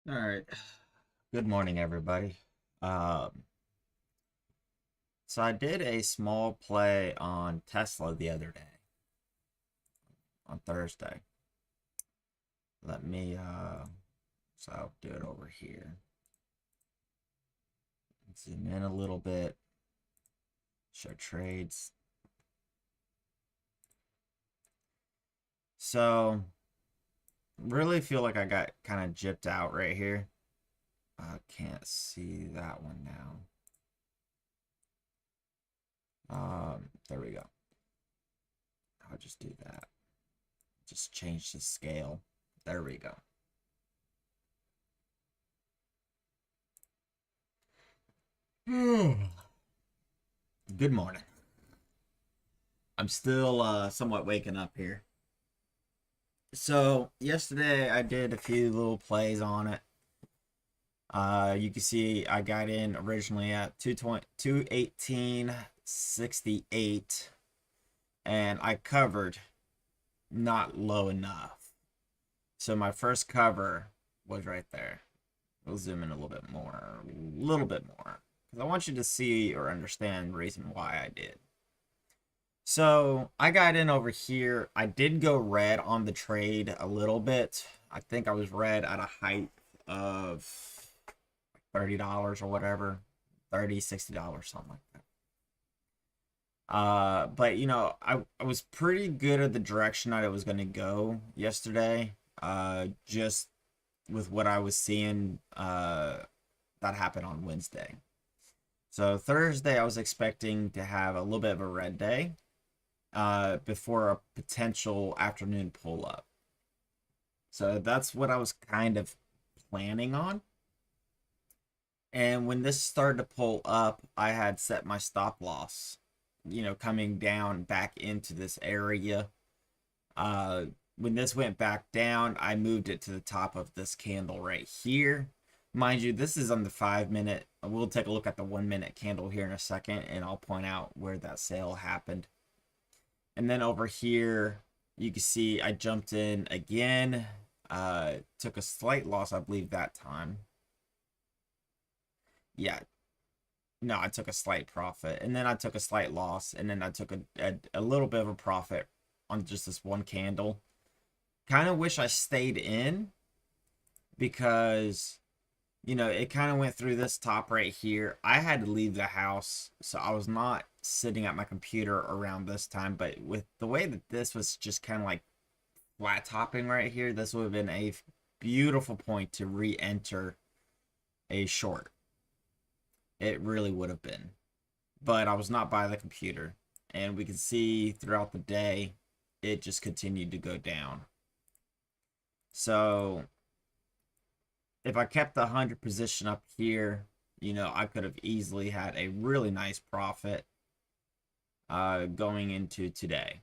All right. Good morning, everybody. Um, so I did a small play on Tesla the other day, on Thursday. Let me, so I'll do it over here. Zoom in a little bit, show trades. So, really feel like I got kind of gypped out right here. I can't see that one now. There we go. I'll just do that. Just change the scale. There we go. Good morning. I'm still somewhat waking up here. So yesterday I did a few little plays on it. You can see I got in originally at 220, 218.68, and I covered not low enough. So my first cover was right there. We'll zoom in a little bit more, because I want you to see or understand the reason why I did. So I got in over here. I did go red on the trade a little bit. I think I was red at a height of $30 or whatever, $30, $60, something like that. But I was pretty good at the direction that it was gonna go yesterday. Just with what I was seeing, that happened on Wednesday. So Thursday, I was expecting to have a little bit of a red day before a potential afternoon pull up. So that's what I was kind of planning on. And when this started to pull up, I had set my stop loss, coming down back into this area. Uh, when this went back down, I moved it to the top of this candle right here. Mind you, this is on the 5 minute. We'll take a look at the 1 minute candle here in a second, and I'll point out where that sale happened. And then over here, you can see I jumped in again. Took a slight loss, I believe, that time. Yeah, no, I took a slight profit. And then I took a slight loss. And then I took a little bit of a profit on just this one candle. Kind of wish I stayed in because, it kind of went through this top right here. I had to leave the house, so I was not sitting at my computer around this time. But with the way that this was just kind of like flat topping right here, this would have been a beautiful point to re-enter a short. It really would have been. But I was not by the computer. And we can see throughout the day, it just continued to go down. So if I kept the 100 position up here, I could have easily had a really nice profit going into today.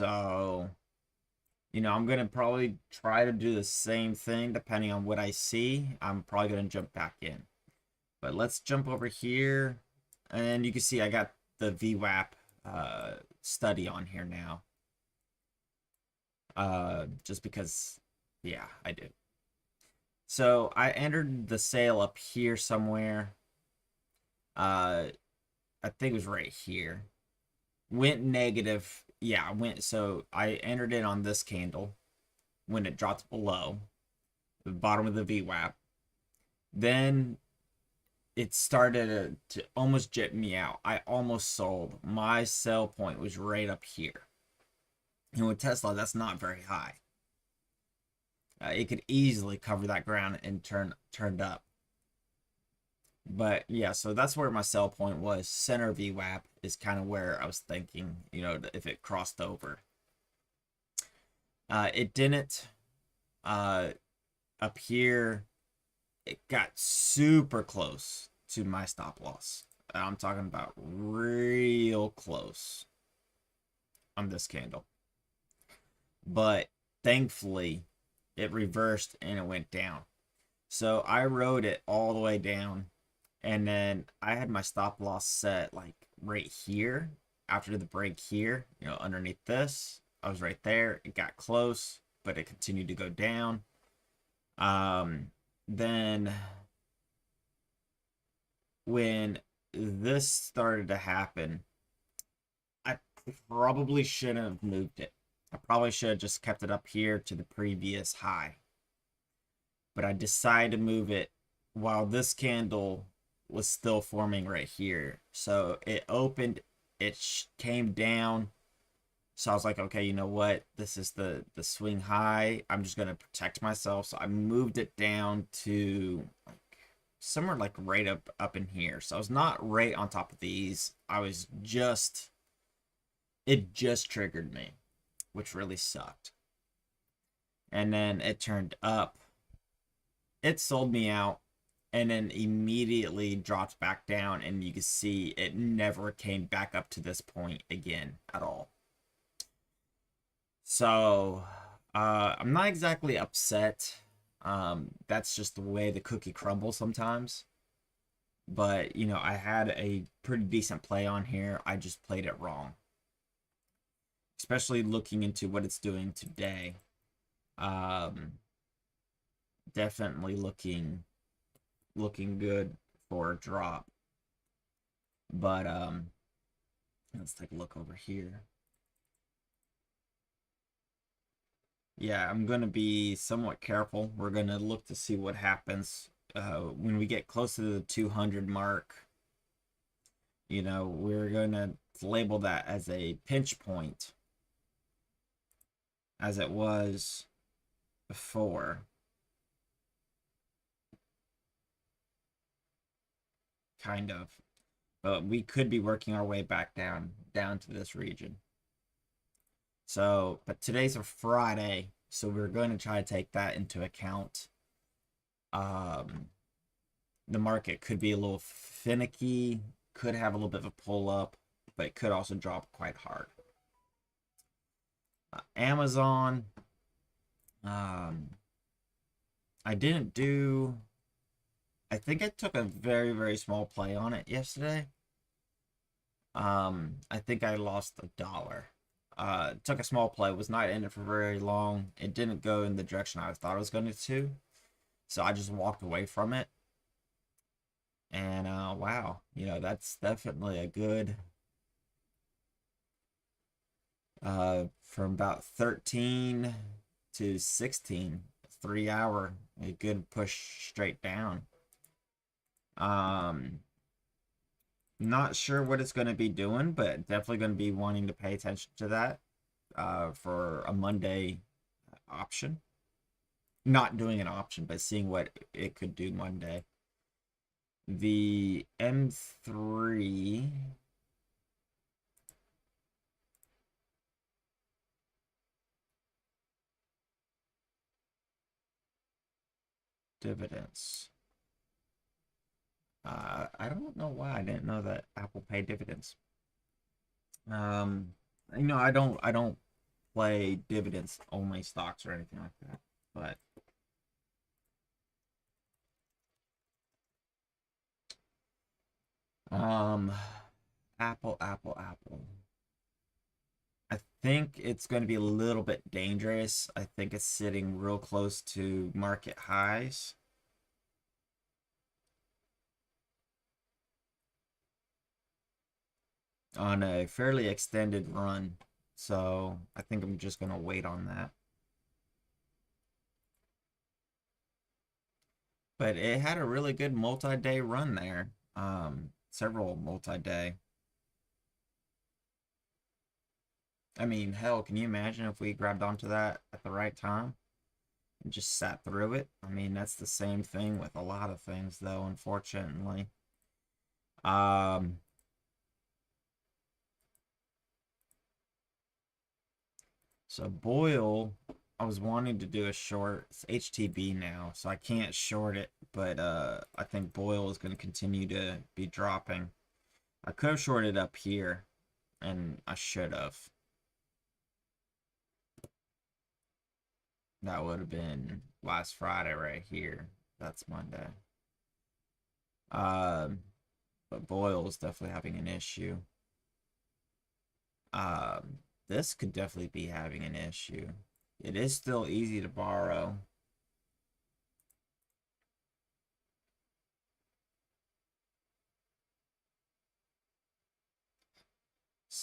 So, I'm going to probably try to do the same thing depending on what I see. I'm probably going to jump back in. But let's jump over here. And you can see I got the VWAP study on here now. Just because, yeah, I do. So I entered the sale up here somewhere. I think it was right here. Went negative. Yeah, so I entered it on this candle when it dropped below the bottom of the VWAP. Then it started to almost jet me out. I almost sold. My sell point was right up here. And with Tesla, that's not very high. It could easily cover that ground and turned up. But yeah, so that's where my sell point was. Center VWAP is kind of where I was thinking, if it crossed over. It didn't. Up here, it got super close to my stop loss. I'm talking about real close on this candle. But thankfully, it reversed and it went down. So I rode it all the way down. And then I had my stop loss set like right here after the break here, underneath this. I was right there. It got close, but it continued to go down. then when this started to happen, I probably shouldn't have moved it. I probably should have just kept it up here to the previous high. But I decided to move it while this candle was still forming right here. So it opened, it came down. So I was like, okay, you know what? This is the swing high. I'm just gonna protect myself. So I moved it down to like somewhere like right up in here. So I was not right on top of these. I was just it just triggered me, which really sucked. And then it turned up. It sold me out and then immediately dropped back down, and you can see it never came back up to this point again at all. So I'm not exactly upset. That's just the way the cookie crumbles sometimes. But you know, I had a pretty decent play on here. I just played it wrong, especially looking into what it's doing today. Um, Definitely looking good for a drop. But let's take a look over here. Yeah, I'm gonna be somewhat careful. We're gonna look to see what happens when we get close to the 200 mark. You know, we're gonna label that as a pinch point, as it was before. Kind of. But we could be working our way back down to this region. So, but today's a Friday, so we're going to try to take that into account. Um, the market could be a little finicky, could have a little bit of a pull up, but it could also drop quite hard. Amazon, um, I didn't do. I think I took a very very small play on it yesterday. I think I lost $1. Took a small play, was not in it for very long. It didn't go in the direction I thought it was going to, so I just walked away from it. And wow, you know, that's definitely a good from about 13 to 16, 3 hour, a good push straight down. Um, Not sure what it's going to be doing, but definitely going to be wanting to pay attention to that for a Monday option. Not doing an option, but seeing what it could do Monday. The M3 dividends. I don't know why I didn't know that Apple paid dividends. Um, you know, I don't play dividends only stocks or anything like that. But um, Apple. I think it's going to be a little bit dangerous. I think it's sitting real close to market highs. On a fairly extended run. So I think I'm just going to wait on that. But it had a really good multi-day run there. Several multi-day. I mean, hell, can you imagine if we grabbed onto that at the right time and just sat through it? I mean, that's the same thing with a lot of things, though, unfortunately. Um, so Boyle, I was wanting to do a short. It's HTB now, so I can't short it, but I think Boyle is going to continue to be dropping. I could have shorted up here, and I should have. That would have been last Friday right here. That's Monday. Um, but Boyle is definitely having an issue. Um, this could definitely be having an issue. It is still easy to borrow.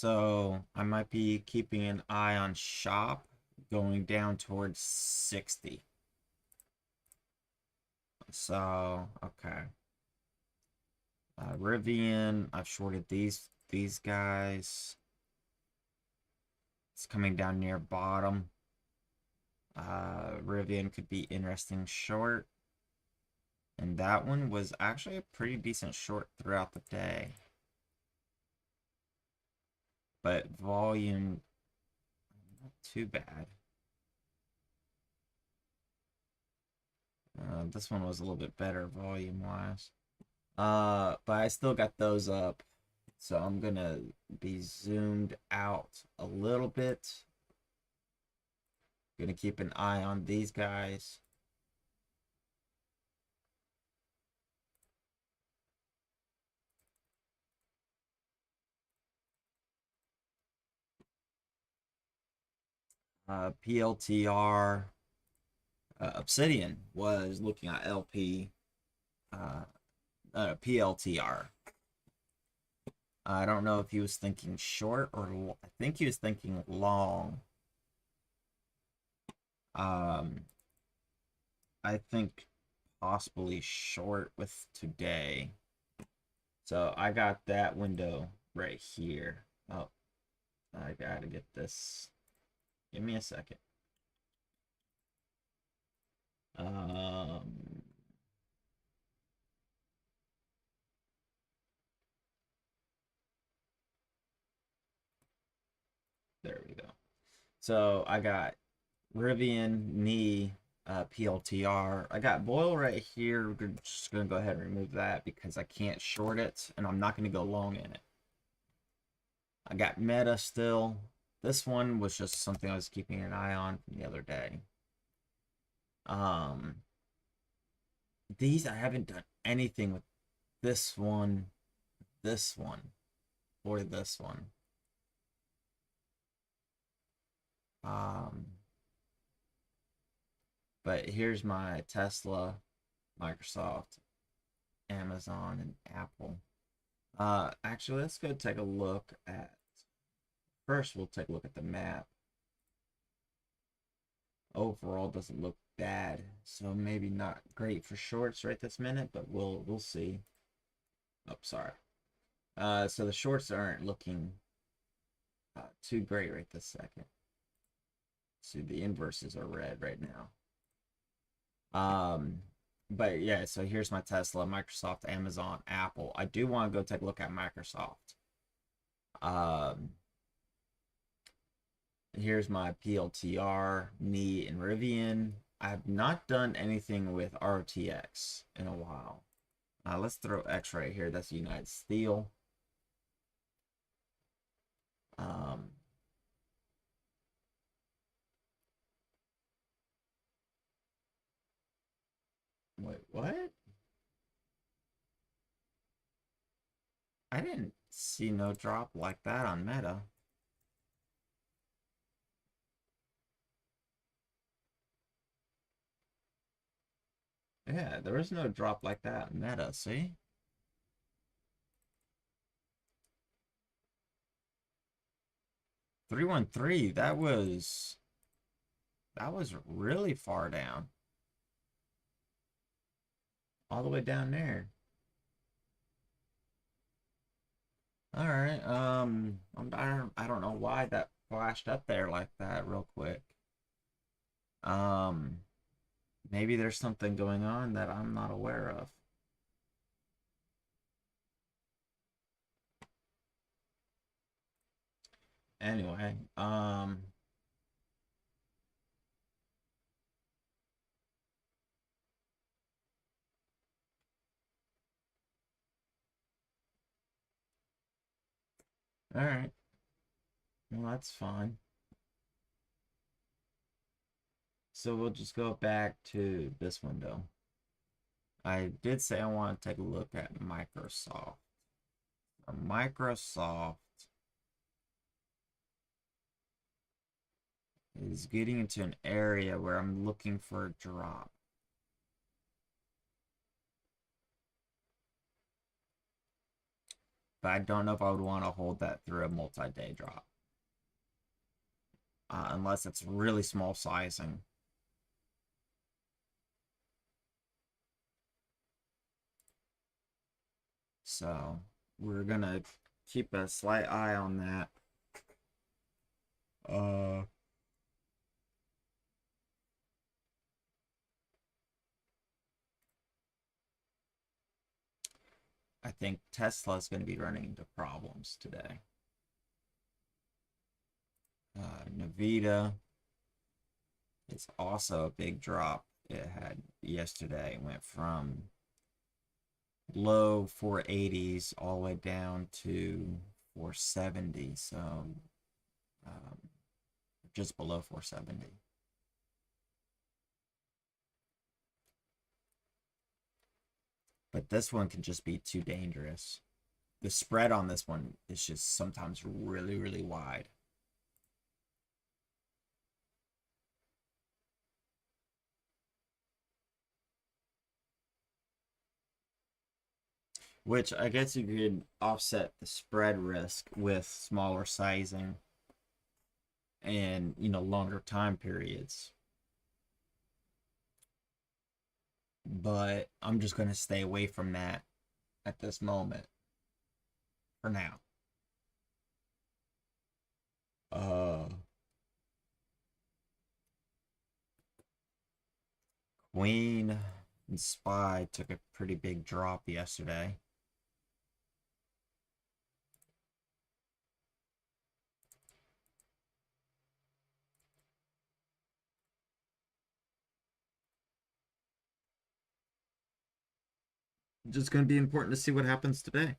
So I might be keeping an eye on shop going down towards 60. So, okay. Rivian, I've shorted these guys. It's coming down near bottom. Rivian could be interesting short. And that one was actually a pretty decent short throughout the day. But volume, not too bad. This one was a little bit better volume-wise. But I still got those up. So I'm gonna be zoomed out a little bit. Gonna keep an eye on these guys. PLTR. Obsidian was looking at LP. PLTR. I don't know if he was thinking short or I think he was thinking long. I think possibly short with today. So I got that window right here. Oh, I gotta get this. Give me a second. Um, there we go. So I got Rivian, knee, PLTR. I got Boyle right here. We're just gonna go ahead and remove that because I can't short it and I'm not gonna go long in it. I got Meta still. This one was just something I was keeping an eye on from the other day. Um, these I haven't done anything with this one, or this one. Um, but here's my Tesla, Microsoft, Amazon, and Apple. Actually, let's go take a look at. First, we'll take a look at the map. Overall, doesn't look bad, so maybe not great for shorts right this minute, but we'll see. Oh, sorry. So the shorts aren't looking too great right this second. So the inverses are red right now. But yeah, so here's my Tesla, Microsoft, Amazon, Apple. I do want to go take a look at Microsoft. Here's my PLTR, knee, and Rivian. I have not done anything with RTX in a while. Let's throw X right here. That's United Steel. Wait, what? I didn't see no drop like that on Meta. Yeah, there was no drop like that on Meta, see? 313, that was really far down. All the way down there. All right. I don't know why that flashed up there like that real quick. Um, maybe there's something going on that I'm not aware of. Anyway, all right. Well, that's fine. So we'll just go back to this window. I did say I want to take a look at Microsoft. Microsoft is getting into an area where I'm looking for a drop. but I don't know if I would want to hold that through a multi-day drop, unless it's really small sizing. So we're gonna keep a slight eye on that. Uh, I think Tesla's going to be running into problems today. Nvidia, it's also a big drop. It had yesterday. It went from low 480s all the way down to 470. So um, just below 470. But this one can just be too dangerous. The spread on this one is just sometimes really, really wide. Which I guess you could offset the spread risk with smaller sizing and, longer time periods. But I'm just going to stay away from that at this moment for now. Uh, Queen and Spy took a pretty big drop yesterday. Just going to be important to see what happens today.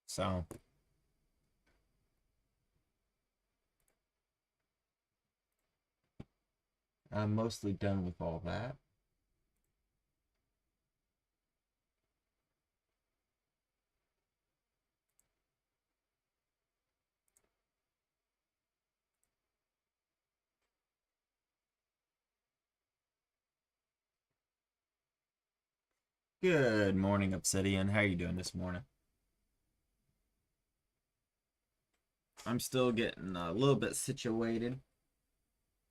So I'm mostly done with all that. Good morning, Obsidian. How are you doing this morning? I'm still getting a little bit situated,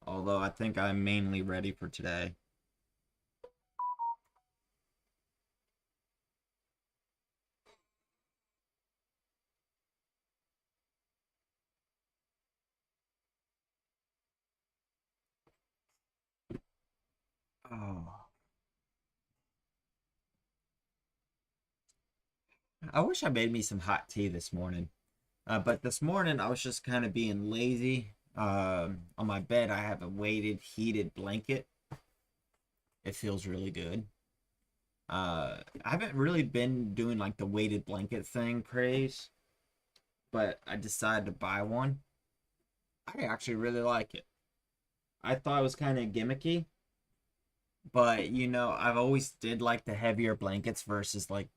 although I think I'm mainly ready for today. Oh, I wish I made me some hot tea this morning. But this morning I was just kind of being lazy. On my bed, I have a weighted heated blanket. It feels really good. I haven't really been doing like the weighted blanket thing craze, but I decided to buy one. I actually really like it. I thought it was kind of gimmicky, but I've always did like the heavier blankets versus like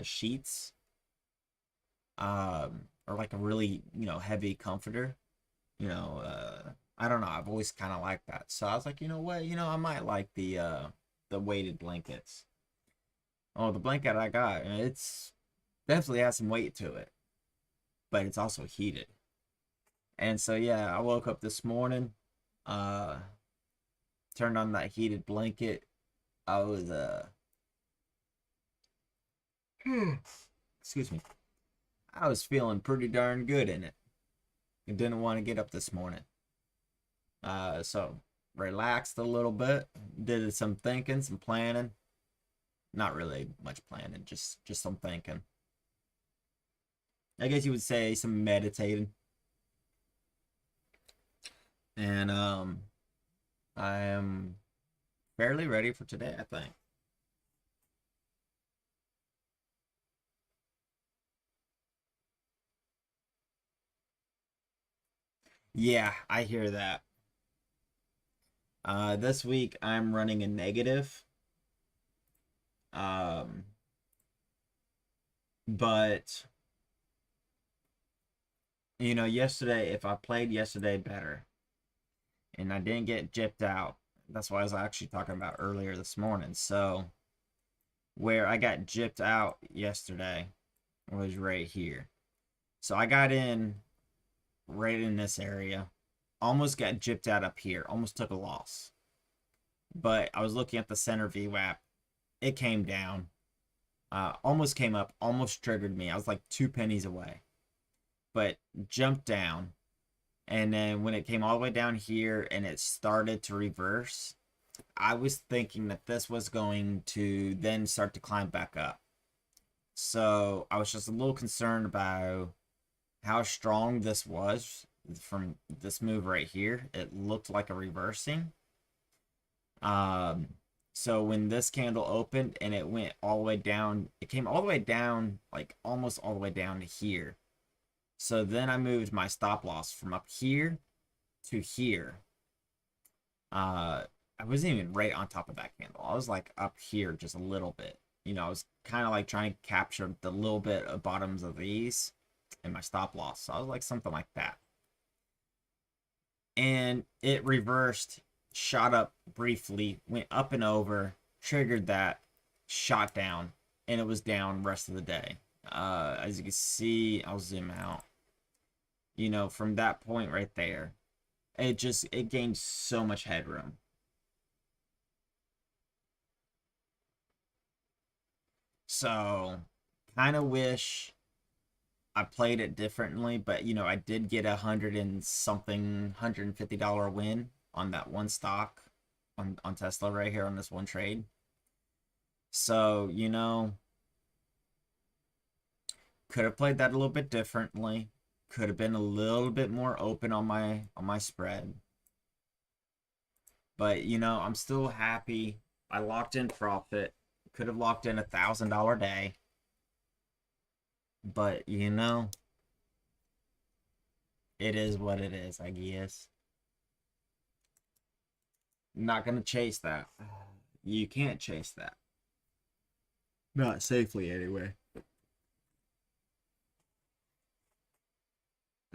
sheets, or like a really heavy comforter. I don't know. I've always kind of liked that, so I was like, you know what, I might like the weighted blankets. Oh, the blanket I got, it's definitely has some weight to it, but it's also heated. And so yeah, I woke up this morning, uh, turned on that heated blanket. I was excuse me, I was feeling pretty darn good in it. I didn't want to get up this morning. So relaxed a little bit, did some thinking, some planning. Not really much planning, just some thinking. I guess you would say some meditating. And I am fairly ready for today, I think. Yeah, I hear that. This week I'm running a negative. Um, but yesterday, if I played yesterday better and I didn't get gypped out, that's what I was actually talking about earlier this morning. So where I got gypped out yesterday was right here. So I got in right in this area, almost got gypped out up here, almost took a loss. But I was looking at the center VWAP, it came down, almost came up, almost triggered me. I was like 2 pennies away, but jumped down. And then when it came all the way down here and it started to reverse, I was thinking that this was going to then start to climb back up. So I was just a little concerned about how strong this was from this move right here. It looked like a reversing. Um, so when this candle opened and it went all the way down, it came all the way down, like almost all the way down to here. So then I moved my stop loss from up here to here. I wasn't even right on top of that candle. I was like up here just a little bit. I was kind of like trying to capture the little bit of bottoms of these in my stop loss. So I was like something like that. And it reversed, shot up briefly, went up and over, triggered that, shot down, and it was down rest of the day. As you can see, I'll zoom out. From that point right there, it gained so much headroom. So, kind of wish I played it differently, but I did get 150-dollar win on that one stock on Tesla right here on this one trade. So, could have played that a little bit differently. Could have been a little bit more open on my spread. But I'm still happy. I locked in profit. Could have locked in $1,000 day. But it is what it is, I guess. Not gonna chase that. You can't chase that. Not safely, anyway.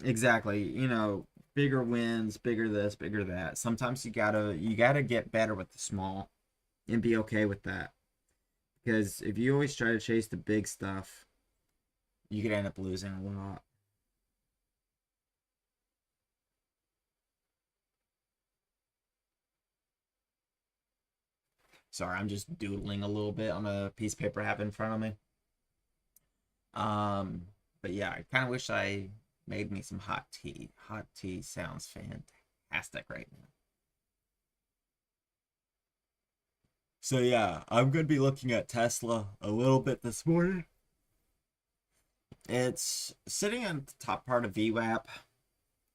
Exactly. Bigger wins, bigger this, bigger that. Sometimes you gotta get better with the small and be okay with that. Because if you always try to chase the big stuff, you could end up losing a lot. Sorry, I'm just doodling a little bit on a piece of paper I have in front of me. Um, but yeah, I kind of wish I made me some hot tea. Hot tea sounds fantastic right now. So yeah, I'm gonna be looking at Tesla a little bit this morning. It's sitting on the top part of VWAP,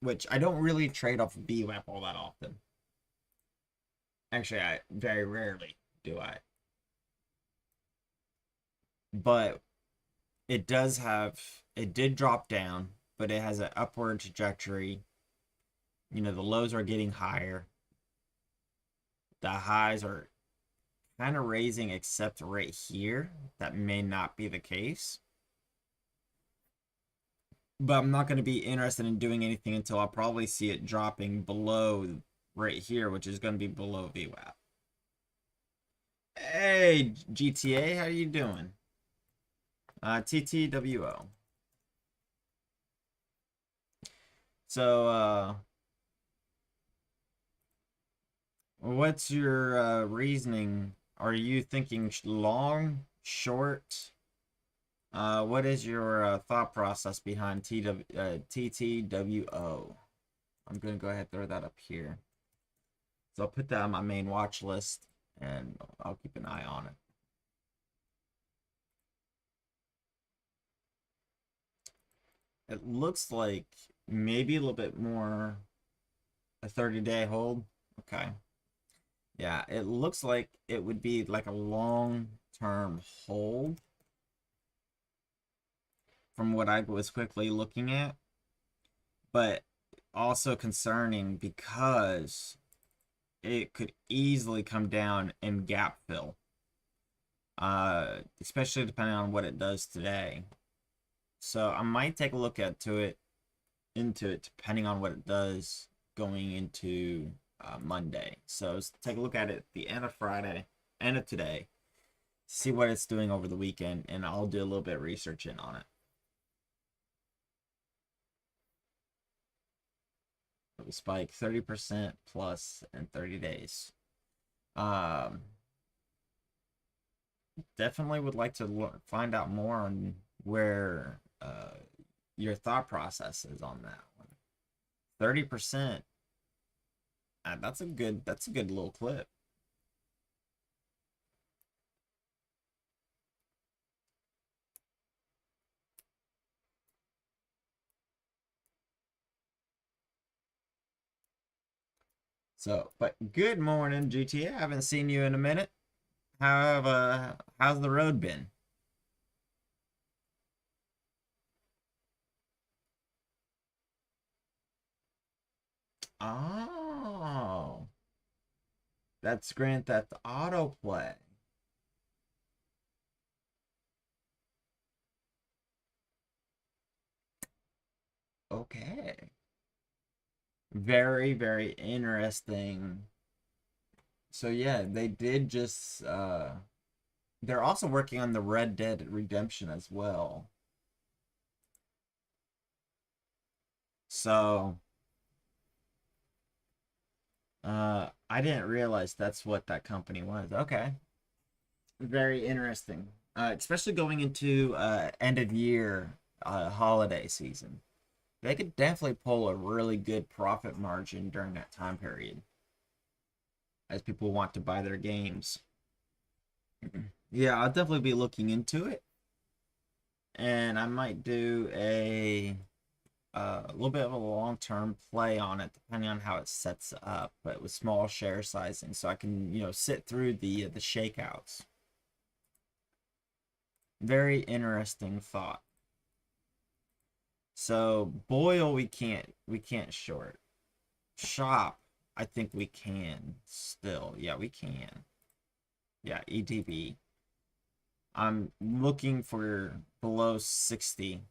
which I don't really trade off VWAP all that often. Actually, I very rarely do I. But it did drop down, but it has an upward trajectory. The lows are getting higher. The highs are kind of raising, except right here. That may not be the case. But I'm not going to be interested in doing anything until I probably see it dropping below right here, which is going to be below VWAP. Hey, GTA, how you doing? TTWO. So, what's your reasoning? Are you thinking long, short? What is your thought process behind TTWO? I'm going to go ahead and throw that up here. So I'll put that on my main watch list and I'll keep an eye on it. It looks like maybe a little bit more a 30-day hold. Okay. Yeah, it looks like it would be like a long-term hold from what I was quickly looking at, but also concerning because it could easily come down and gap fill. especially depending on what it does today. So I might take a look into it depending on what it does going into Monday. So let's take a look at it at the end of Friday, end of today, see what it's doing over the weekend, and I'll do a little bit of research in on it. It will spike 30% plus in 30 days. Um, Definitely would like to find out more on where your thought process is on that one. 30%. That's a good little clip. So, but good morning, GTA. I haven't seen you in a minute. How's the road been? Oh, that's Grand Theft Auto play. Okay. Very, very interesting. So yeah, they did just they're also working on the Red Dead Redemption as well. So I didn't realize that's what that company was. Okay. Very interesting. Especially going into end of year holiday season. They could definitely pull a really good profit margin during that time period as people want to buy their games. Yeah, I'll definitely be looking into it, and I might do a little bit of a long term play on it, depending on how it sets up, but with small share sizing, so I can sit through the shakeouts. Very interesting thought. So Boyle, we can't short. Shop, I think we can still. Yeah, we can. Yeah, EDB. I'm looking for below 60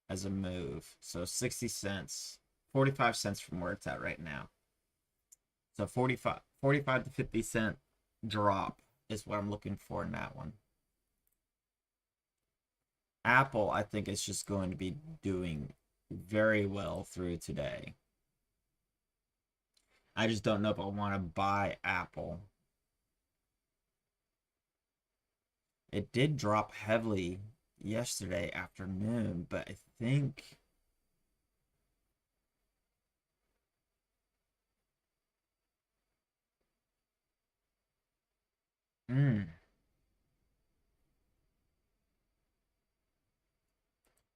as a move. So 60 cents, 45 cents from where it's at right now. So 45 to 50 cent drop is what I'm looking for in that one. Apple, I think, is just going to be doing very well through today. I just don't know if I want to buy Apple. It did drop heavily yesterday afternoon, but I think mm,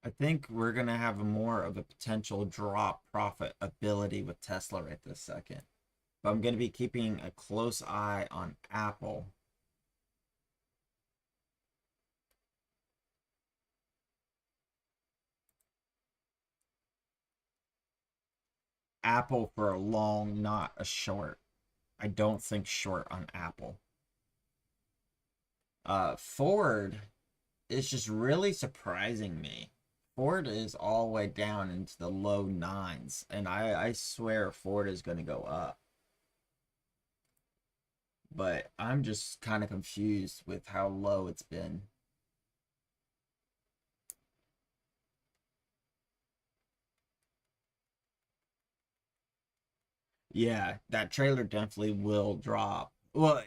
I think we're gonna have more of a potential drop profit ability with Tesla right this second. But I'm gonna be keeping a close eye on Apple. Apple for a long, not a short. I don't think short on Apple. Ford is just really surprising me. Ford is all the way down into the low nines, and I swear Ford is going to go up. But I'm just kind of confused with how low it's been. Yeah, that trailer definitely will drop. Well,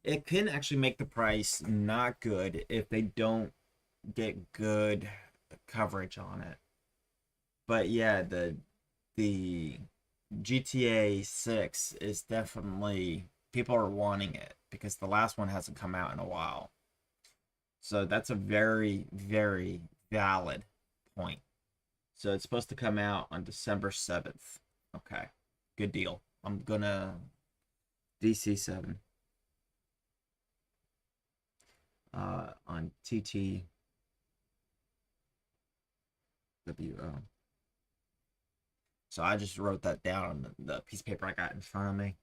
it can actually make the price not good if they don't get good coverage on it. But yeah, the GTA 6 is definitely, people are wanting it because the last one hasn't come out in a while. So that's a very, very valid point. So it's supposed to come out on December 7th. Okay. Good deal. I'm gonna DC7 on TTWO. So I just wrote that down on the piece of paper I got in front of me.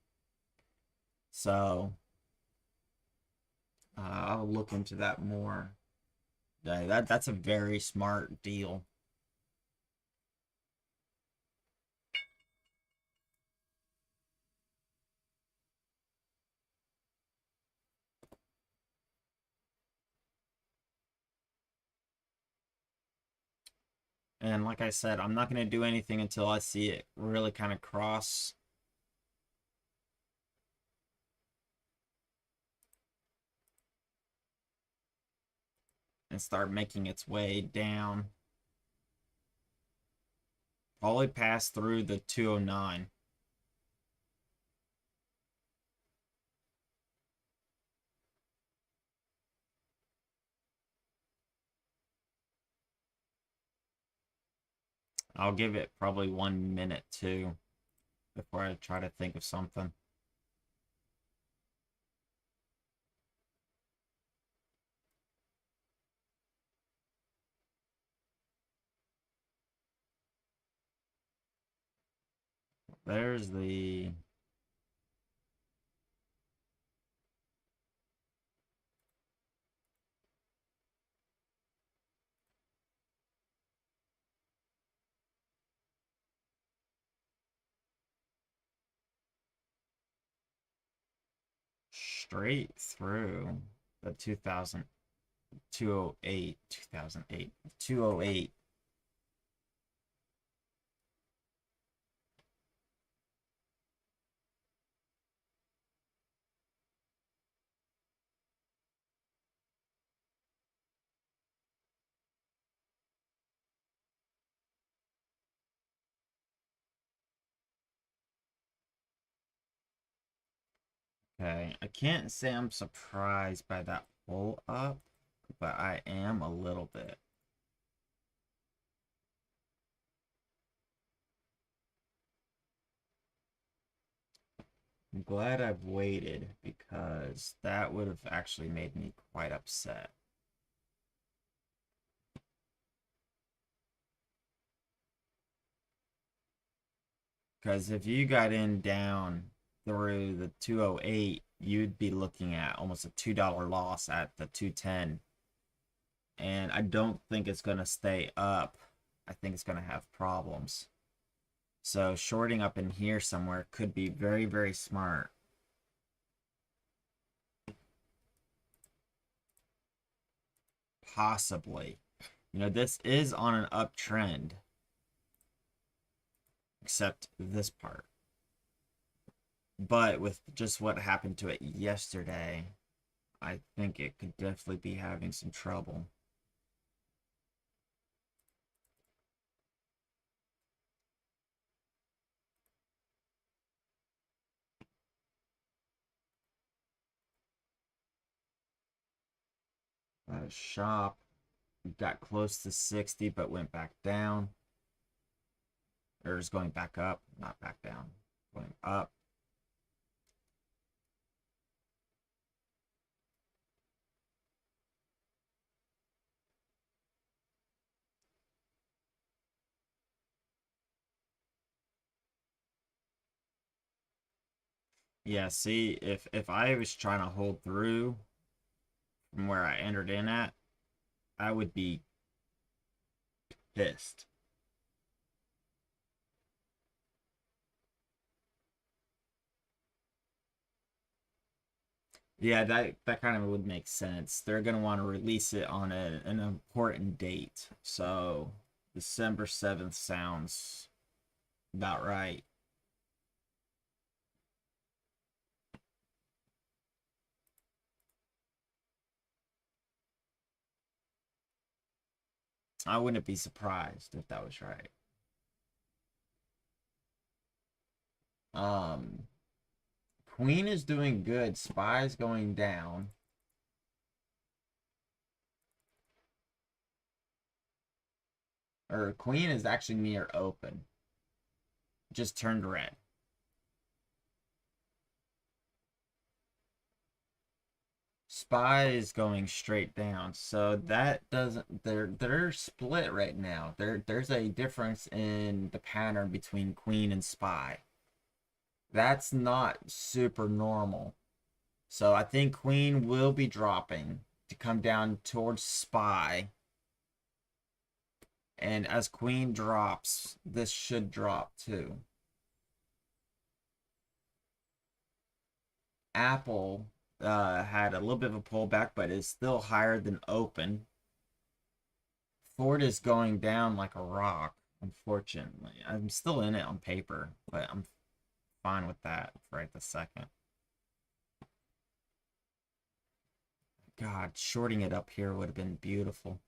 So I'll look into that more. That's a very smart deal. And like I said, I'm not going to do anything until I see it really kind of cross and start making its way down. Probably pass through the 209. I'll give it probably 1 minute too before I try to think of something. There's the straight through the 2000, 208, 2008, 208. Okay, I can't say I'm surprised by that pull up, but I am a little bit. I'm glad I've waited because that would have actually made me quite upset. Because if you got in down through the 208, you'd be looking at almost a $2 loss at the 210. And I don't think it's going to stay up. I think it's going to have problems. So shorting up in here somewhere could be very, very smart. Possibly. You know, this is on an uptrend, except this part. But with just what happened to it yesterday, I think it could definitely be having some trouble. Shop got close to 60 but went back down. Or is going back up, not back down. Going up. Yeah, see, if I was trying to hold through from where I entered in at, I would be pissed. Yeah, that kind of would make sense. They're gonna want to release it on an important date. So December 7th sounds about right. I wouldn't be surprised if that was right. Um, Queen is doing good. Spy's going down. Or Queen is actually near open. Just turned red. Spy is going straight down. So that doesn't they're split right now. There's a difference in the pattern between Queen and Spy. That's not super normal. So I think queen will be dropping to come down towards spy. And as queen drops, this should drop too. Apple had a little bit of a pullback, but is still higher than open. Ford is going down like a rock, unfortunately. I'm still in it on paper, but I'm fine with that right this second. God, shorting it up here would have been beautiful.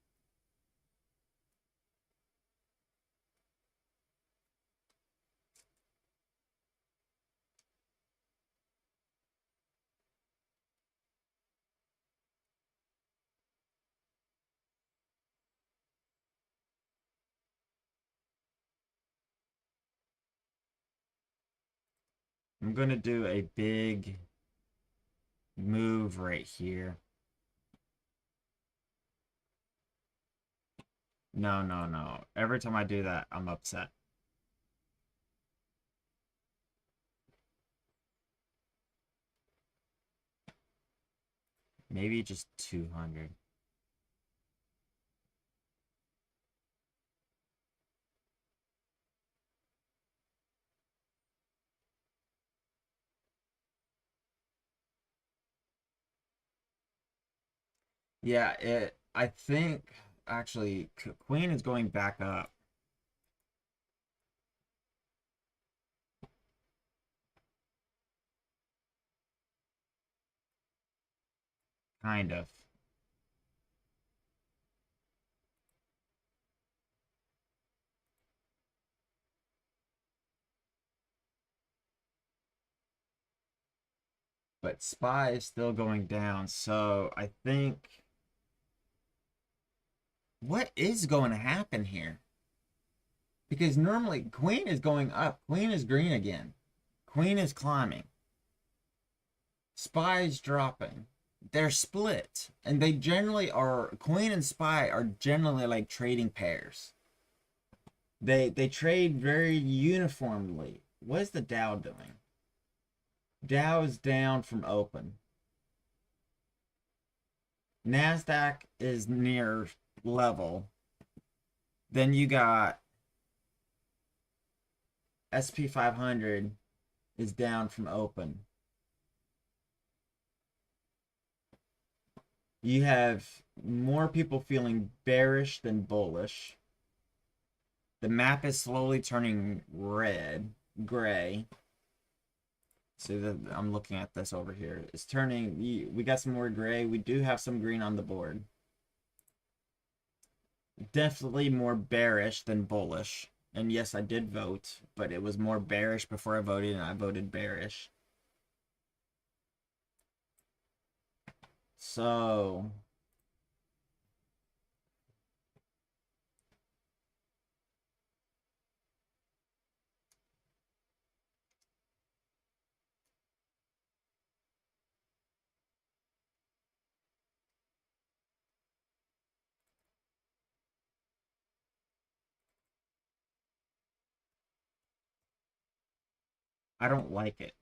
I'm going to do a big move right here. No, no, no. Every time I do that, I'm upset. Maybe just 200. Yeah, I think actually Queen is going back up. Kind of. But Spy is still going down. So I think what is going to happen here? Because normally Queen is going up. Queen is green again. Queen is climbing. Spy is dropping. They're split. And they generally are Queen and Spy are generally like trading pairs. They trade very uniformly. What is the Dow doing? Dow is down from open. NASDAQ is near level. Then you got SP 500 is down from open. You have more people feeling bearish than bullish. The map is slowly turning gray. So I'm looking at this over here. It's turning. We got some more gray. We do have some green on the board. Definitely more bearish than bullish. And yes, I did vote, but it was more bearish before I voted, and I voted bearish. So I don't like it.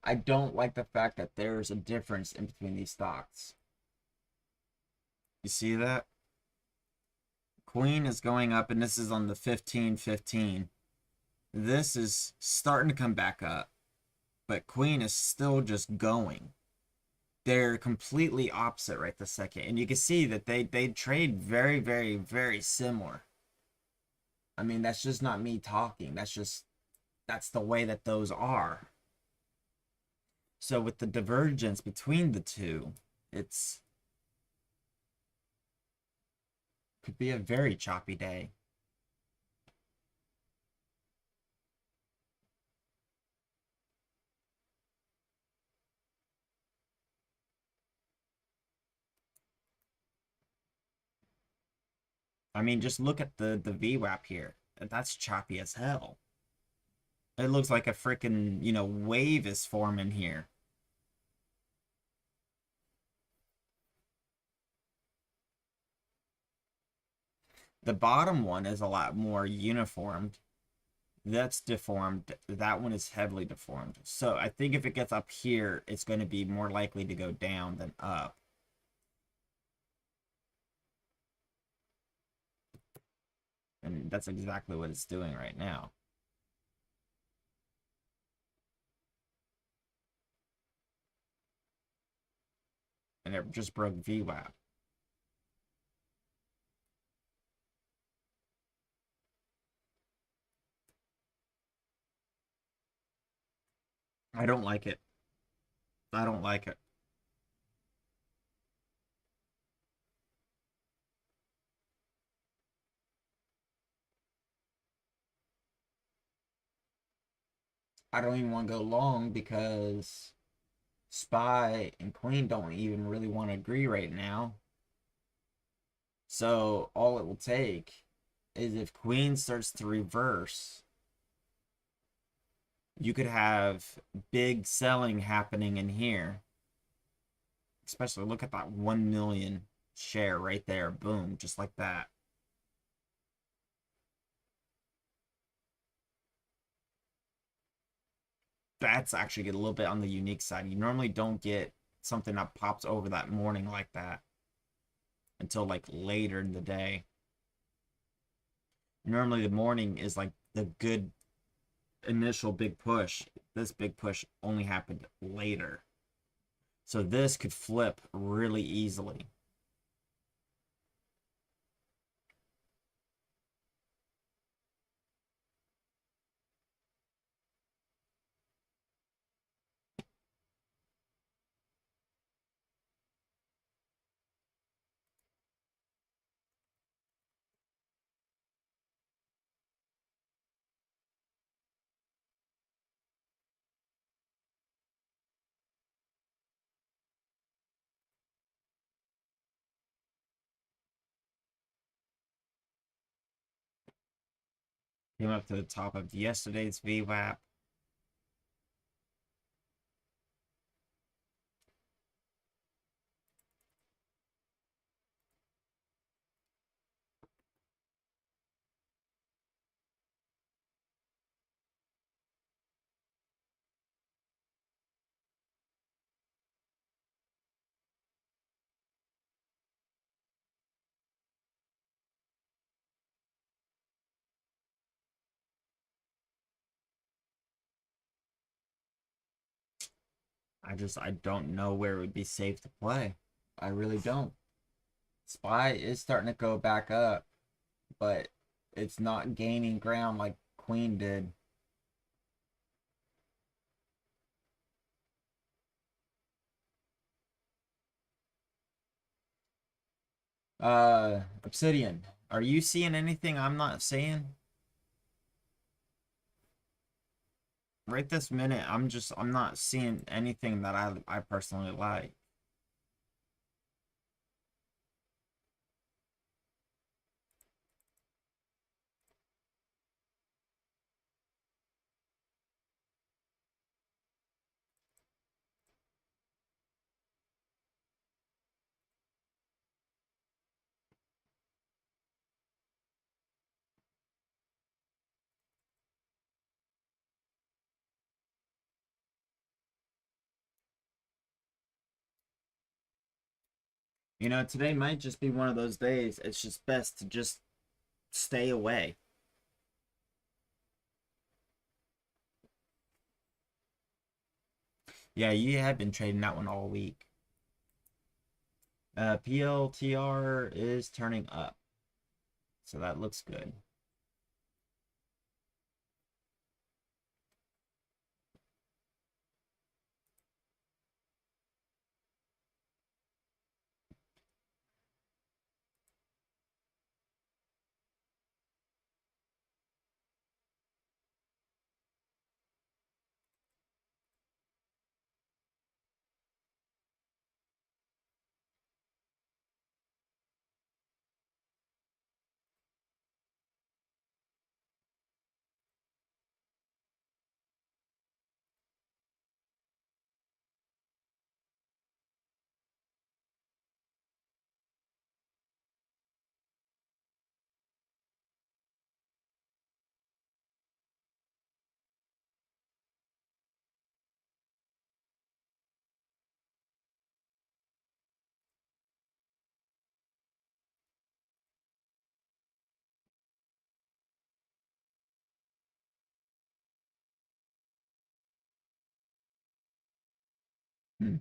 I don't like the fact that there's a difference in between these stocks. You see that? Queen is going up, and this is on the 15-15. This is starting to come back up, but Queen is still just going. They're completely opposite right this second, and you can see that they trade very, very, very similar. I mean, that's just not me talking. That's the way that those are. So with the divergence between the two, it's could be a very choppy day. I mean, just look at the VWAP here. That's choppy as hell. It looks like a freaking, wave is forming here. The bottom one is a lot more uniformed. That's deformed. That one is heavily deformed. So I think if it gets up here, it's going to be more likely to go down than up. And that's exactly what it's doing right now. And it just broke VWAP. I don't like it. I don't like it. I don't even want to go long because Spy and Queen don't even really want to agree right now. So all it will take is if Queen starts to reverse, you could have big selling happening in here. Especially look at that 1 million share right there. Boom, just like that. That's actually a little bit on the unique side. You normally don't get something that pops over that morning like that until like later in the day. Normally the morning is like the good initial big push. This big push only happened later. So this could flip really easily. Came up to the top of yesterday's VWAP. I don't know where it would be safe to play. I really don't. Spy is starting to go back up, but it's not gaining ground like Queen did. Obsidian, are you seeing anything I'm not seeing? Right this minute, I'm not seeing anything that I personally like. You know, today might just be one of those days. It's just best to just stay away. Yeah, you have been trading that one all week. PLTR is turning up, so that looks good. Hmm.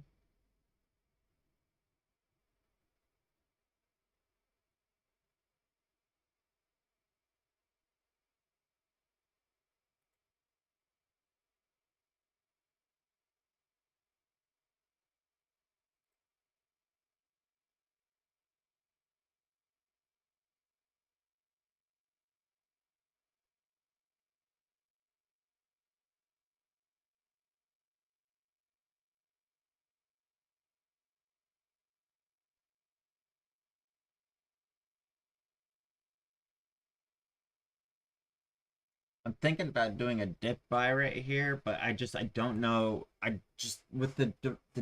I'm thinking about doing a dip buy right here, but I don't know. I just with the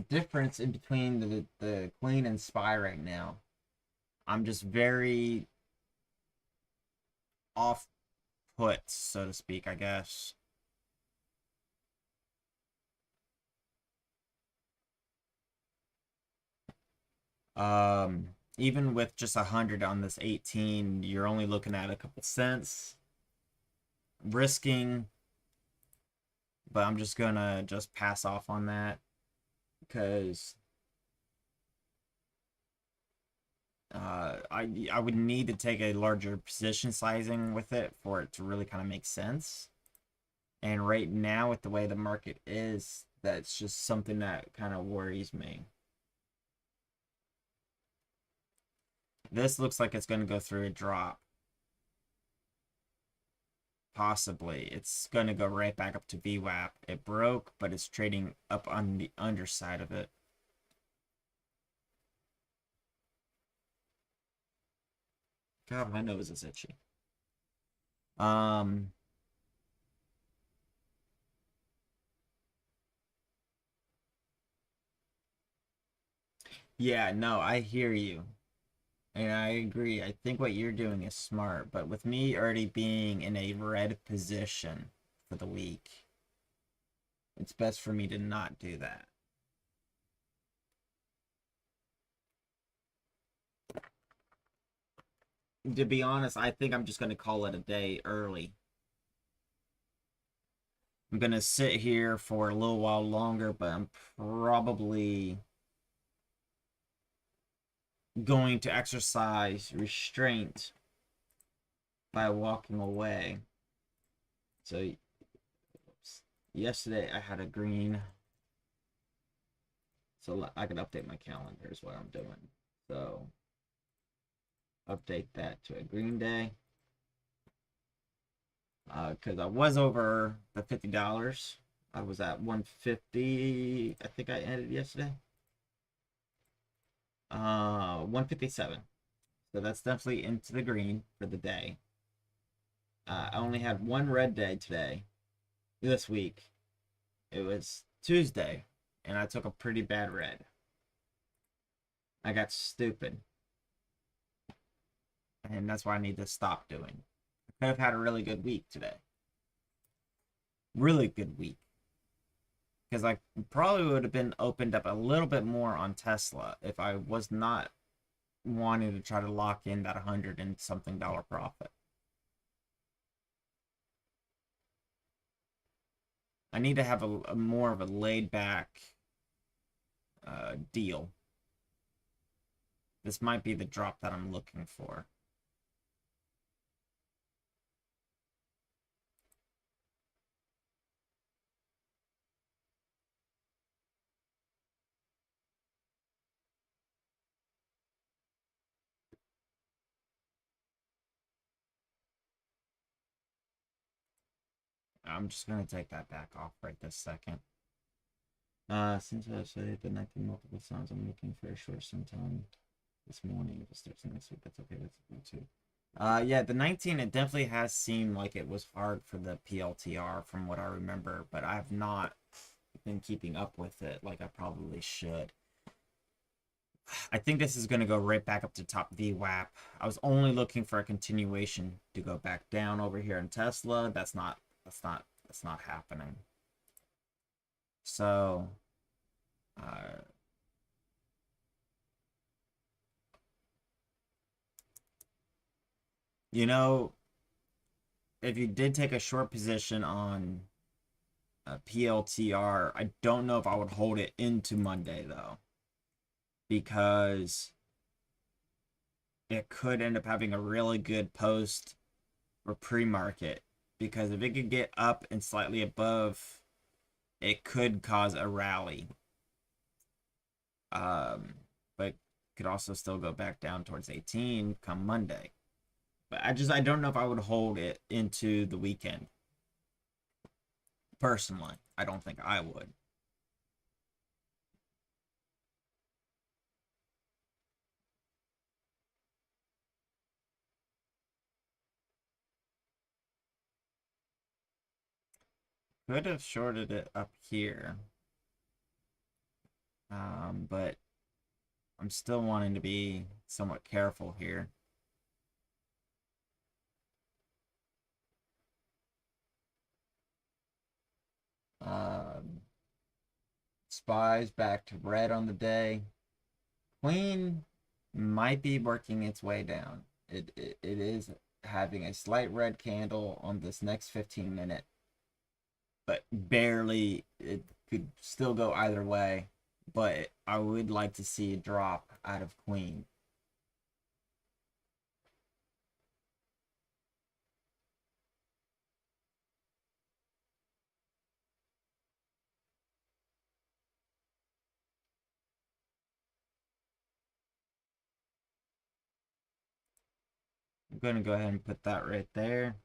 difference in between the queen and spy right now, I'm just very off put, so to speak, I guess. Even with just 100 on this 18, you're only looking at a couple cents risking, but I'm just gonna just pass off on that because I would need to take a larger position sizing with it for it to really kind of make sense. And right now, with the way the market is, that's just something that kind of worries me. This looks like it's going to go through a drop. Possibly. It's going to go right back up to VWAP. It broke, but it's trading up on the underside of it. God, my nose is itchy. Um, yeah, no, I hear you. And I agree. I think what you're doing is smart, but with me already being in a red position for the week, it's best for me to not do that. To be honest, I think I'm just going to call it a day early. I'm going to sit here for a little while longer, but I'm probably going to exercise restraint by walking away. So, oops. Yesterday I had a green, so I can update my calendar is what I'm doing. So, update that to a green day. Because I was over the $50. I was at 150. I think I ended yesterday. 157. So that's definitely into the green for the day. I only had one red day today, this week. It was Tuesday, and I took a pretty bad red. I got stupid, and that's why I need to stop doing. I could have had a really good week today. Really good week. Because I probably would have been opened up a little bit more on Tesla if I was not wanting to try to lock in that 100 and something dollar profit. I need to have a more of a laid back deal. This might be the drop that I'm looking for. I'm just gonna take that back off right this second. Since I say the 19 multiple sounds, I'm looking for a short sometime this morning. If it starts next week, that's okay. That's okay too. Yeah, the 19, it definitely has seemed like it was hard for the PLTR from what I remember, but I have not been keeping up with it like I probably should. I think this is going to go right back up to top VWAP. I was only looking for a continuation to go back down over here in Tesla. That's not happening. So, uh, you know, if you did take a short position on PLTR. I don't know if I would hold it into Monday though, because it could end up having a really good post or pre-market. Because if it could get up and slightly above, it could cause a rally. But could also still go back down towards 18 come Monday. But I don't know if I would hold it into the weekend. Personally, I don't think I would. Could have shorted it up here, but I'm still wanting to be somewhat careful here. Um, Spies back to red on the day. Queen might be working its way down. It is having a slight red candle on this next 15 minute, but barely. It could still go either way, but I would like to see a drop out of Queen. I'm going to go ahead and put that right there.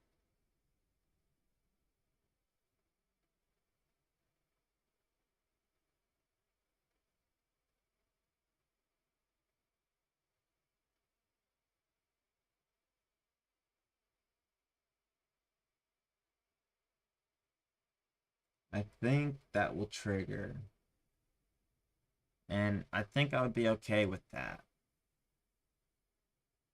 I think that will trigger. And I think I would be okay with that.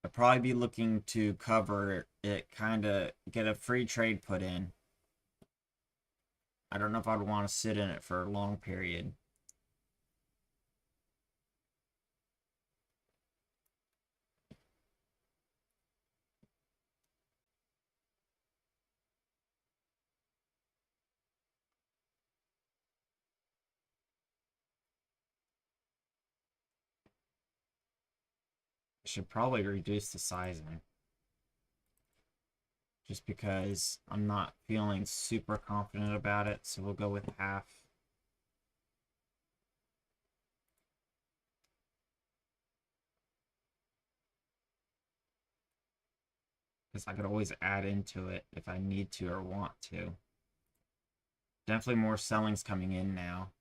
I'd probably be looking to cover it, kind of get a free trade put in. I don't know if I'd want to sit in it for a long period. I should probably reduce the sizing just because I'm not feeling super confident about it. So we'll go with half. Because I could always add into it if I need to or want to. Definitely more sellings coming in now.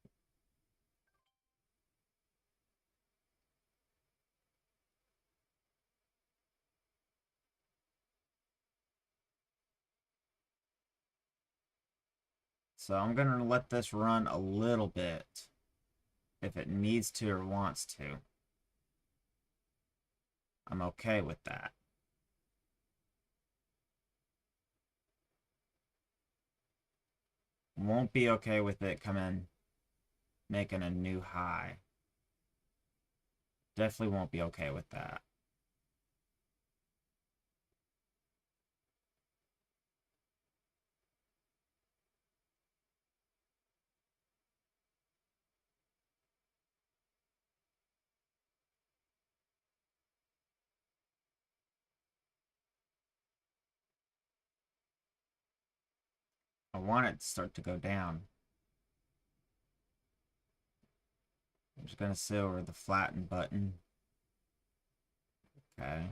So I'm going to let this run a little bit if it needs to or wants to. I'm okay with that. Won't be okay with it coming, making a new high. Definitely won't be okay with that. I want it to start to go down. I'm just going to sit over the flatten button. Okay.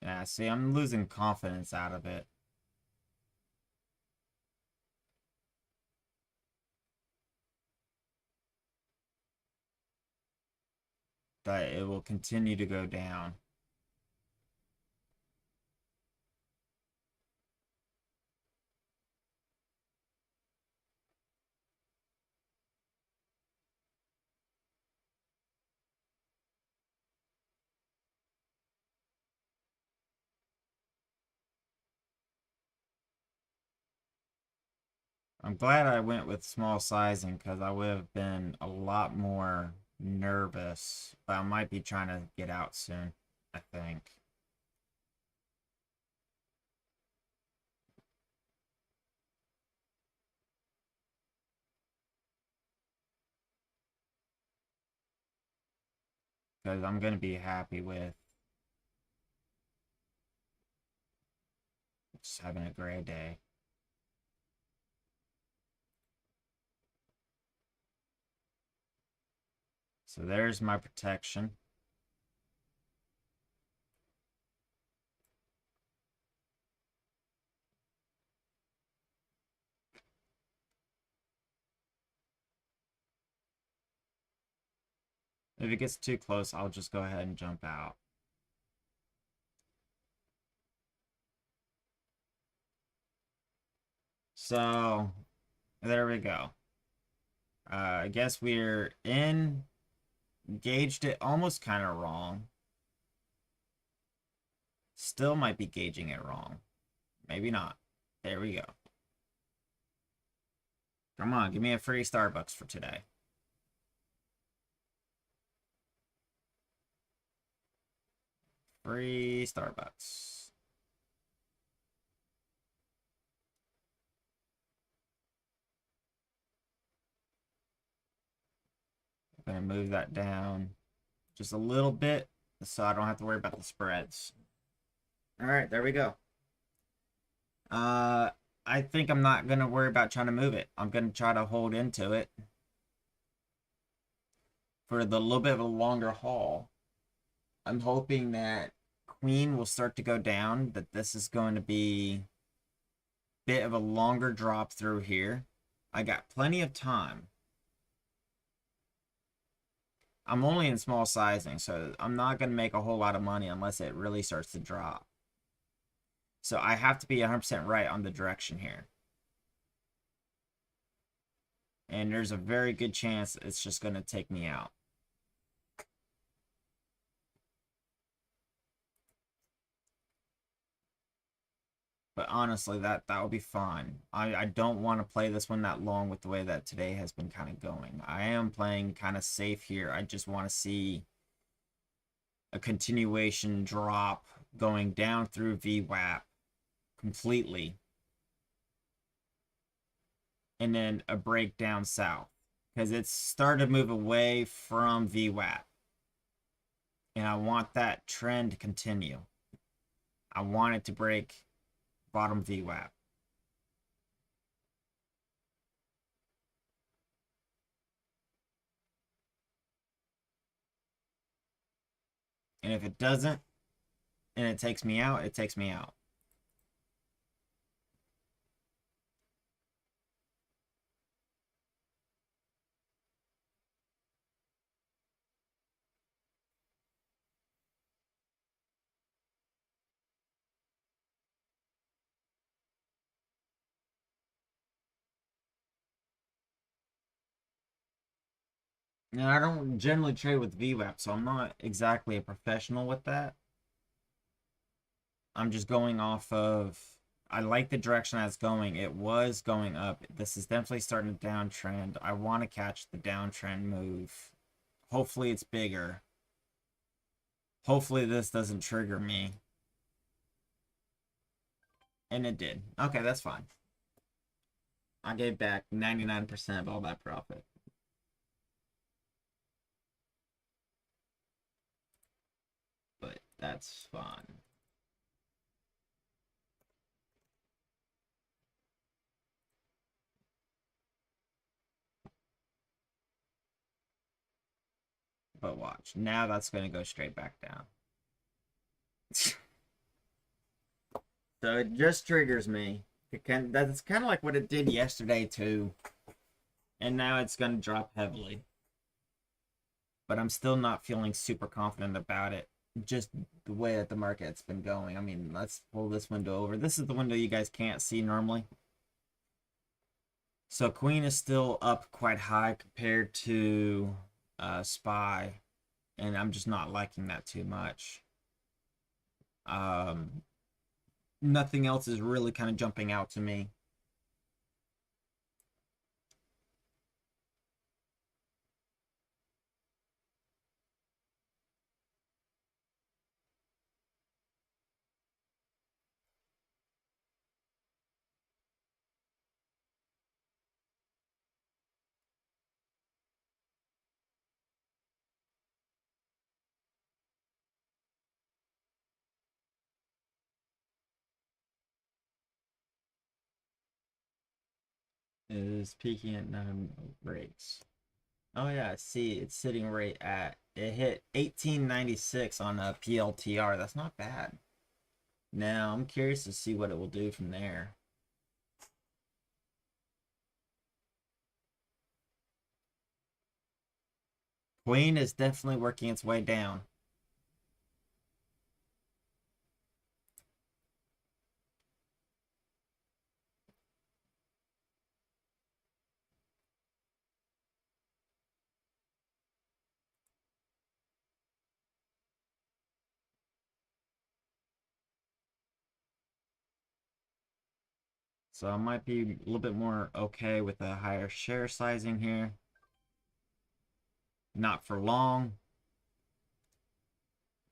Yeah, see, I'm losing confidence out of it. That it will continue to go down. I'm glad I went with small sizing because I would have been a lot more nervous, but I might be trying to get out soon, I think. Because I'm going to be happy with just having a great day. So there's my protection. If it gets too close, I'll just go ahead and jump out. So, there we go. I guess we're gauged it almost kind of wrong. Still might be gauging it wrong. Maybe not. There we go. Come on, give me a free Starbucks for today. Free Starbucks. I'm gonna move that down just a little bit so I don't have to worry about the spreads. All right, there we go. I think I'm not gonna worry about trying to move it. I'm gonna try to hold into it for the little bit of a longer haul. I'm hoping that queen will start to go down, that this is going to be a bit of a longer drop through here. I got plenty of time. I'm only in small sizing, so I'm not going to make a whole lot of money unless it really starts to drop. So I have to be 100% right on the direction here. And there's a very good chance it's just going to take me out. But honestly, that will be fine. I don't want to play this one that long with the way that today has been kind of going. I am playing kind of safe here. I just want to see a continuation drop going down through VWAP completely. And then a break down south. Because it's started to move away from VWAP. And I want that trend to continue. I want it to break bottom VWAP. And if it doesn't, and it takes me out, it takes me out. And I don't generally trade with VWAP, so I'm not exactly a professional with that. I'm just going off of, I like the direction that's going. It was going up. This is definitely starting a downtrend. I want to catch the downtrend move. Hopefully it's bigger. Hopefully this doesn't trigger me. And it did. Okay, that's fine. I gave back 99% of all that profit. But that's fine. But watch. Now that's going to go straight back down. So it just triggers me. That's kind of like what it did yesterday too. And now it's going to drop heavily. But I'm still not feeling super confident about it. Just the way that the market's been going. I mean, let's pull this window over. This is the window you guys can't see normally. So Queen is still up quite high compared to SPY. And I'm just not liking that too much. Nothing else is really kind of jumping out to me. is peaking at 9 rates. Oh yeah, see, it's sitting right at, it hit 1896 on a PLTR. That's not bad. Now I'm curious to see what it will do from there. Queen is definitely working its way down. So I might be a little bit more okay with a higher share sizing here. Not for long.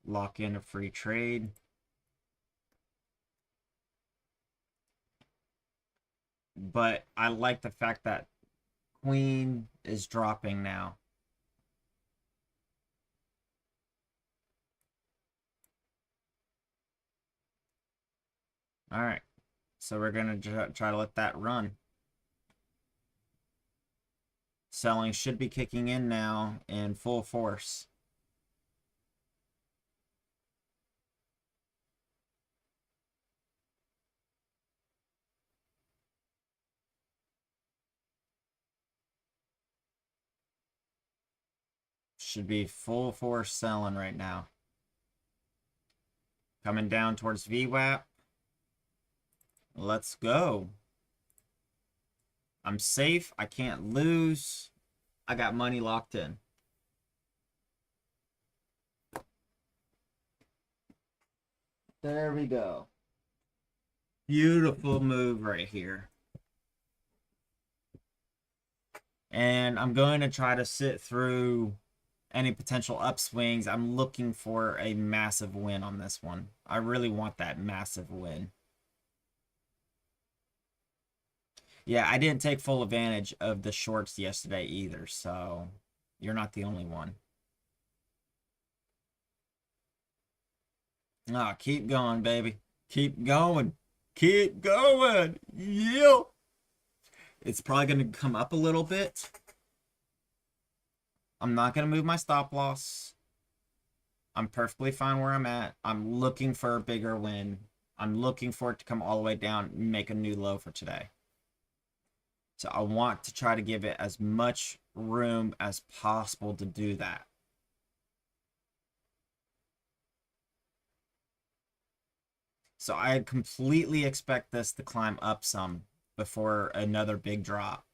Lock in a free trade. But I like the fact that Queen is dropping now. All right. So we're going to try to let that run. Selling should be kicking in now in full force. Should be full force selling right now. Coming down towards VWAP. Let's go. I'm safe. I can't lose. I got money locked in. There we go. Beautiful move right here. And I'm going to try to sit through any potential upswings. I'm looking for a massive win on this one. I really want that massive win. Yeah, I didn't take full advantage of the shorts yesterday either, so you're not the only one. Ah, keep going, baby. Keep going. Keep going. Yeah. It's probably going to come up a little bit. I'm not going to move my stop loss. I'm perfectly fine where I'm at. I'm looking for a bigger win. I'm looking for it to come all the way down and make a new low for today. So I want to try to give it as much room as possible to do that. So I completely expect this to climb up some before another big drop.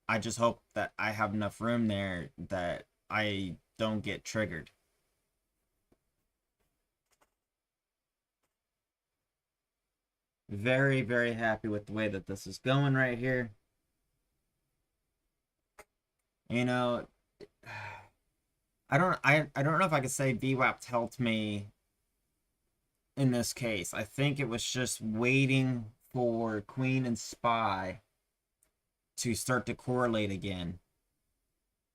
I just hope that I have enough room there that I don't get triggered. Very, very happy with the way that this is going right here. You know, I don't know if I could say VWAP helped me in this case. I think it was just waiting for Queen and Spy to start to correlate again.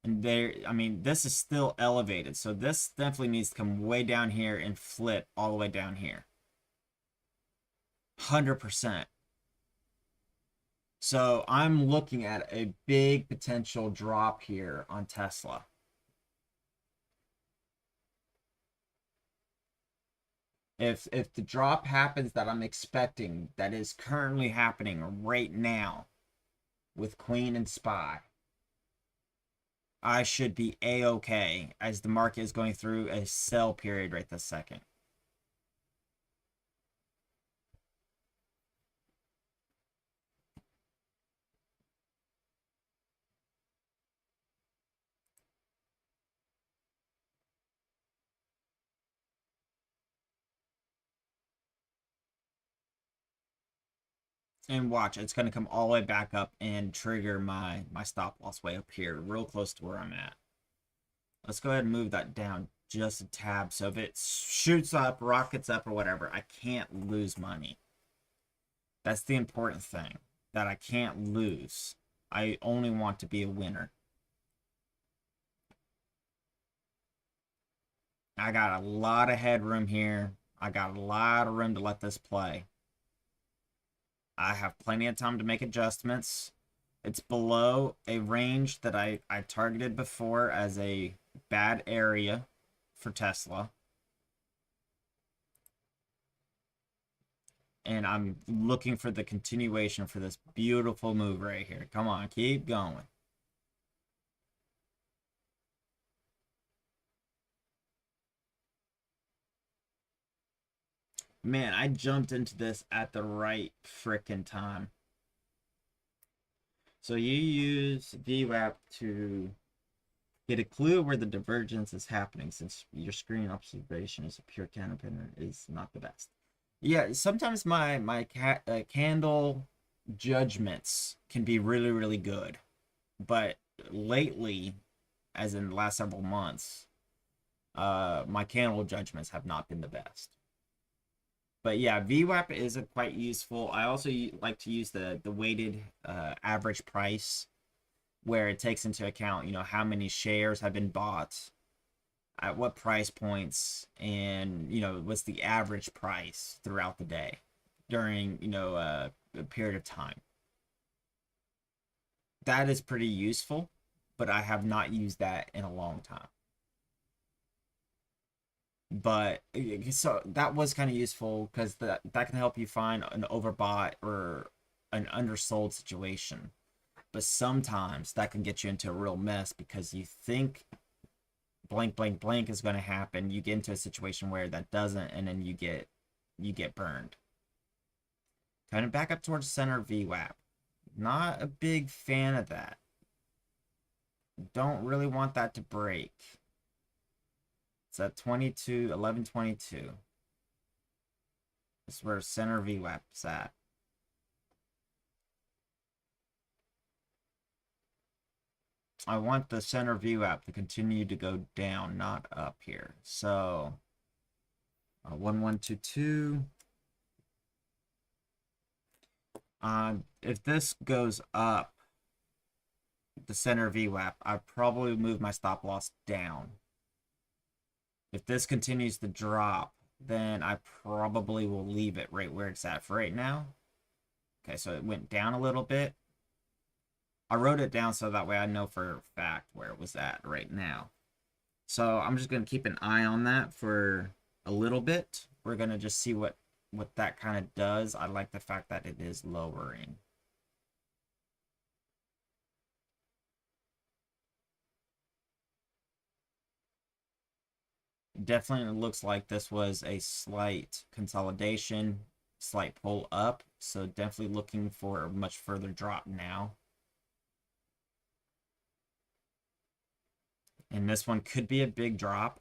And there, I mean, this is still elevated, so this definitely needs to come way down here and flip all the way down here. 100%. So I'm looking at a big potential drop here on Tesla. If the drop happens that I'm expecting, that is currently happening right now with Queen and Spy, I should be a-okay as the market is going through a sell period right this second. And watch, it's going to come all the way back up and trigger my stop loss way up here, real close to where I'm at. Let's go ahead and move that down just a tab. So if it shoots up, rockets up, or whatever, I can't lose money. That's the important thing, that I can't lose. I only want to be a winner. I got a lot of headroom here. I got a lot of room to let this play. I have plenty of time to make adjustments. It's below a range that I targeted before as a bad area for Tesla. And I'm looking for the continuation for this beautiful move right here. Come on, keep going. Man, I jumped into this at the right frickin' time. So you use VWAP to get a clue where the divergence is happening, since your screen observation as a pure candle is not the best. Yeah, sometimes my candle judgments can be really good, but lately, as in the last several months, my candle judgments have not been the best. But yeah, VWAP is quite useful. I also like to use the weighted average price, where it takes into account, how many shares have been bought at what price points, and what's the average price throughout the day during a period of time. That is pretty useful, but I have not used that in a long time. But so that was kind of useful because that can help you find an overbought or an undersold situation. But sometimes that can get you into a real mess because you think blank blank blank is going to happen. You get into a situation where that doesn't, and then you get burned. Kind of back up towards center VWAP. Not a big fan of that. Don't really want that to break. It's at 22, 1122. This is where center VWAP is at. I want the center VWAP to continue to go down, not up here. So 1122. If this goes up, the center VWAP, I probably move my stop loss down. If this continues to drop, then I probably will leave it right where it's at for right now. Okay, so it went down a little bit. I wrote it down so that way I know for a fact where it was at right now. So I'm just going to keep an eye on that for a little bit. We're going to just see what that kind of does. I like the fact that it is lowering. Definitely looks like this was a slight consolidation, slight pull up. So definitely looking for a much further drop now. And this one could be a big drop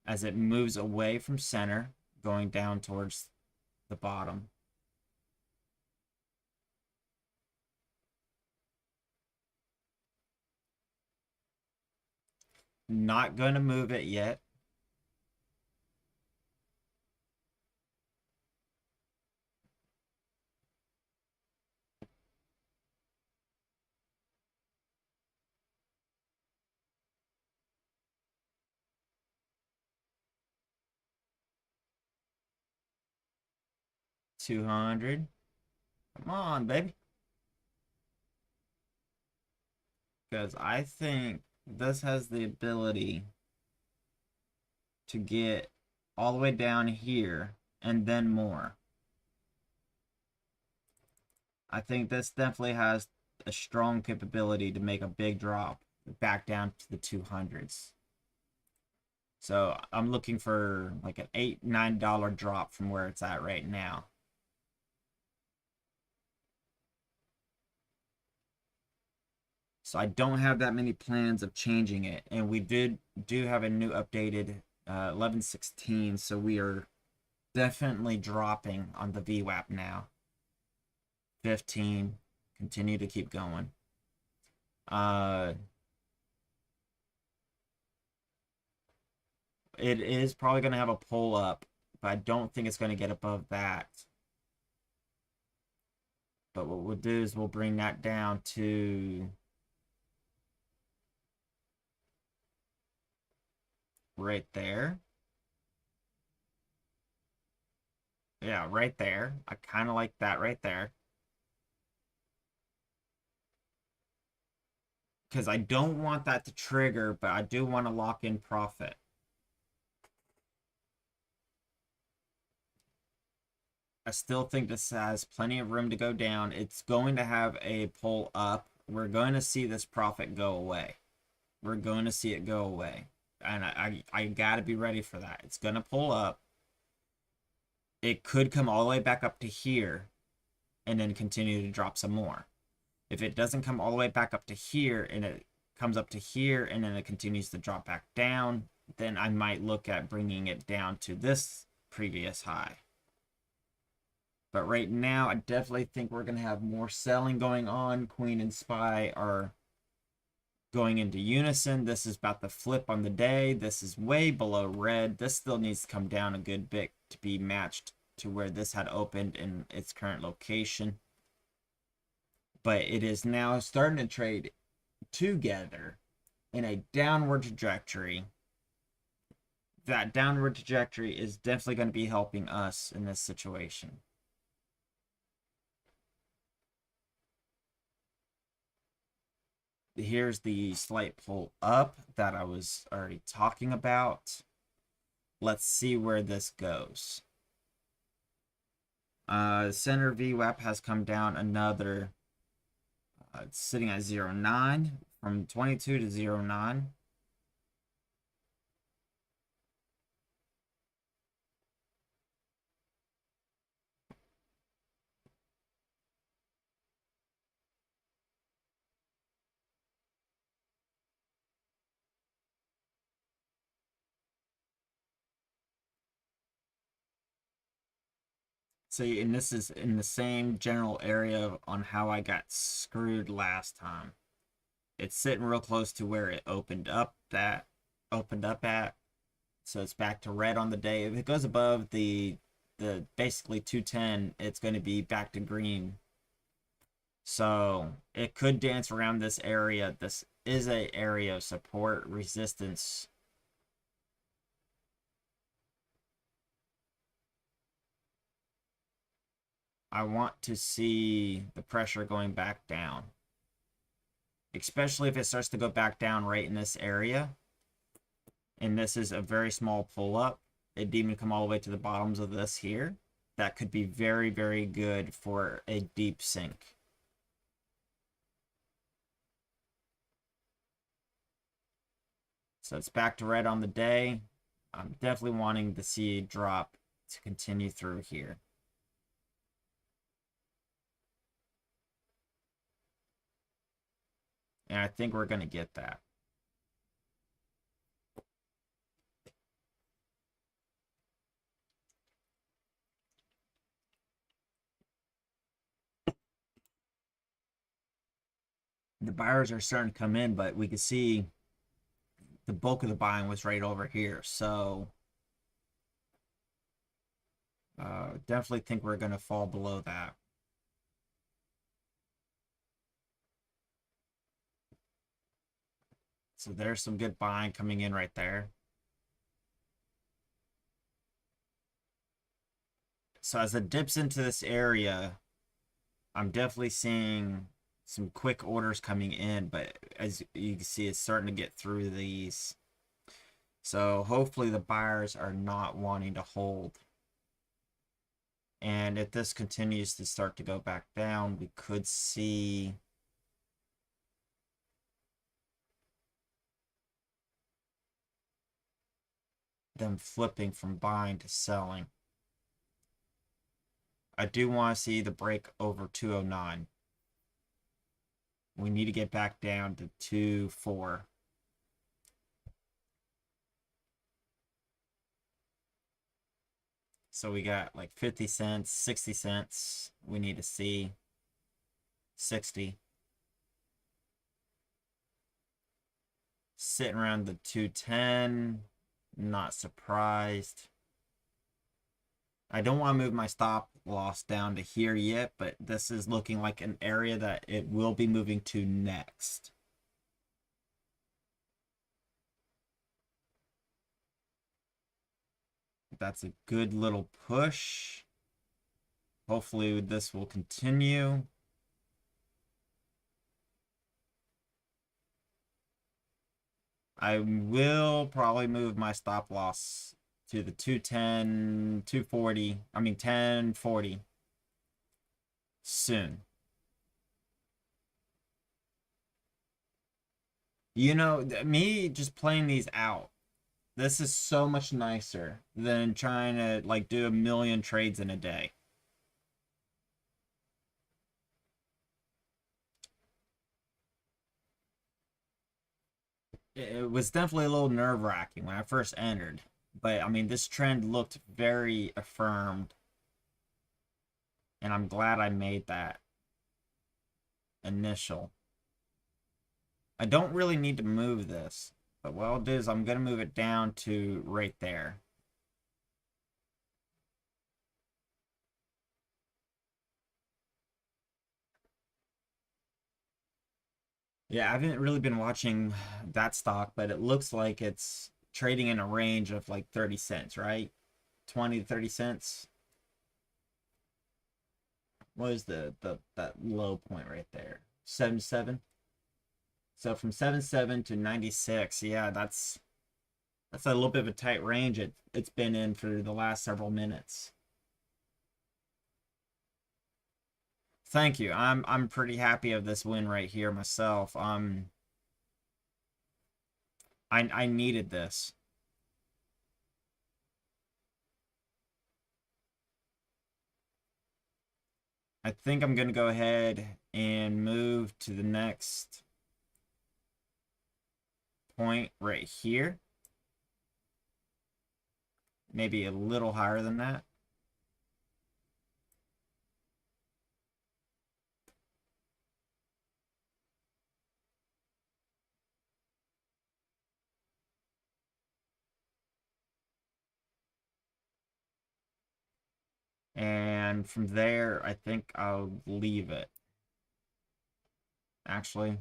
as it moves away from center, going down towards the bottom. Not going to move it yet. $200. Come on, baby. Because I think this has the ability to get all the way down here and then more. I think this definitely has a strong capability to make a big drop back down to the 200s. So I'm looking for like an $8-9 drop from where it's at right now. So I don't have that many plans of changing it, and we do have a new updated 1116, so we are definitely dropping on the VWAP now. 15, continue to keep going. It is probably going to have a pull up, but I don't think it's going to get above that. But what we'll do is we'll bring that down to right there. Yeah, right there. I kind of like that right there. Because I don't want that to trigger, but I do want to lock in profit. I still think this has plenty of room to go down. It's going to have a pull up. We're going to see this profit go away. We're going to see it go away. And I got to be ready for that. It's going to pull up. It could come all the way back up to here and then continue to drop some more. If it doesn't come all the way back up to here and it comes up to here and then it continues to drop back down, then I might look at bringing it down to this previous high. But right now, I definitely think we're going to have more selling going on. Queen and Spy are going into unison. This is about to flip on the day. This is way below red. This still needs to come down a good bit to be matched to where this had opened in its current location. But it is now starting to trade together in a downward trajectory. That downward trajectory is definitely going to be helping us in this situation. Here's the slight pull up that I was already talking about. Let's see where this goes. Center VWAP has come down another. It's sitting at 0.9 from 22 to 0.9. So, and this is in the same general area on how I got screwed last time. It's sitting real close to where it opened up at. So it's back to red on the day. If it goes above the basically 210, it's going to be back to green. So it could dance around this area. This is a area of support resistance. I want to see the pressure going back down, especially if it starts to go back down right in this area. And this is a very small pull up. It didn't even come all the way to the bottoms of this here. That could be very, very good for a deep sink. So it's back to red on the day. I'm definitely wanting to see a drop to continue through here. And I think we're going to get that. The buyers are starting to come in, but we can see the bulk of the buying was right over here. So definitely think we're going to fall below that. So there's some good buying coming in right there. So as it dips into this area, I'm definitely seeing some quick orders coming in, but as you can see, it's starting to get through these. So hopefully the buyers are not wanting to hold. And if this continues to start to go back down, we could see them flipping from buying to selling. I do want to see the break over 209. We need to get back down to 2.4. So we got like 50 cents, 60 cents. We need to see 60. Sitting around the 210. Not surprised. I don't want to move my stop loss down to here yet, but this is looking like an area that it will be moving to next. That's a good little push. Hopefully this will continue. I will probably move my stop loss to the 210, 240. I mean 1040 soon. You know, me just playing these out, this is so much nicer than trying to like do a million trades in a day. It was definitely a little nerve-wracking when I first entered, but I mean this trend looked very affirmed, and I'm glad I made that initial. I don't really need to move this, but what I'll do is I'm going to move it down to right there. Yeah, I haven't really been watching that stock, but it looks like it's trading in a range of like 30 cents, right? 20 to 30 cents. What is the that low point right there? 77. So from 77 to 96, yeah, that's a little bit of a tight range it's been in for the last several minutes. Thank you. I'm pretty happy of this win right here myself. I needed this. I think I'm gonna go ahead and move to the next point right here. Maybe a little higher than that. And from there, I think I'll leave it. Actually,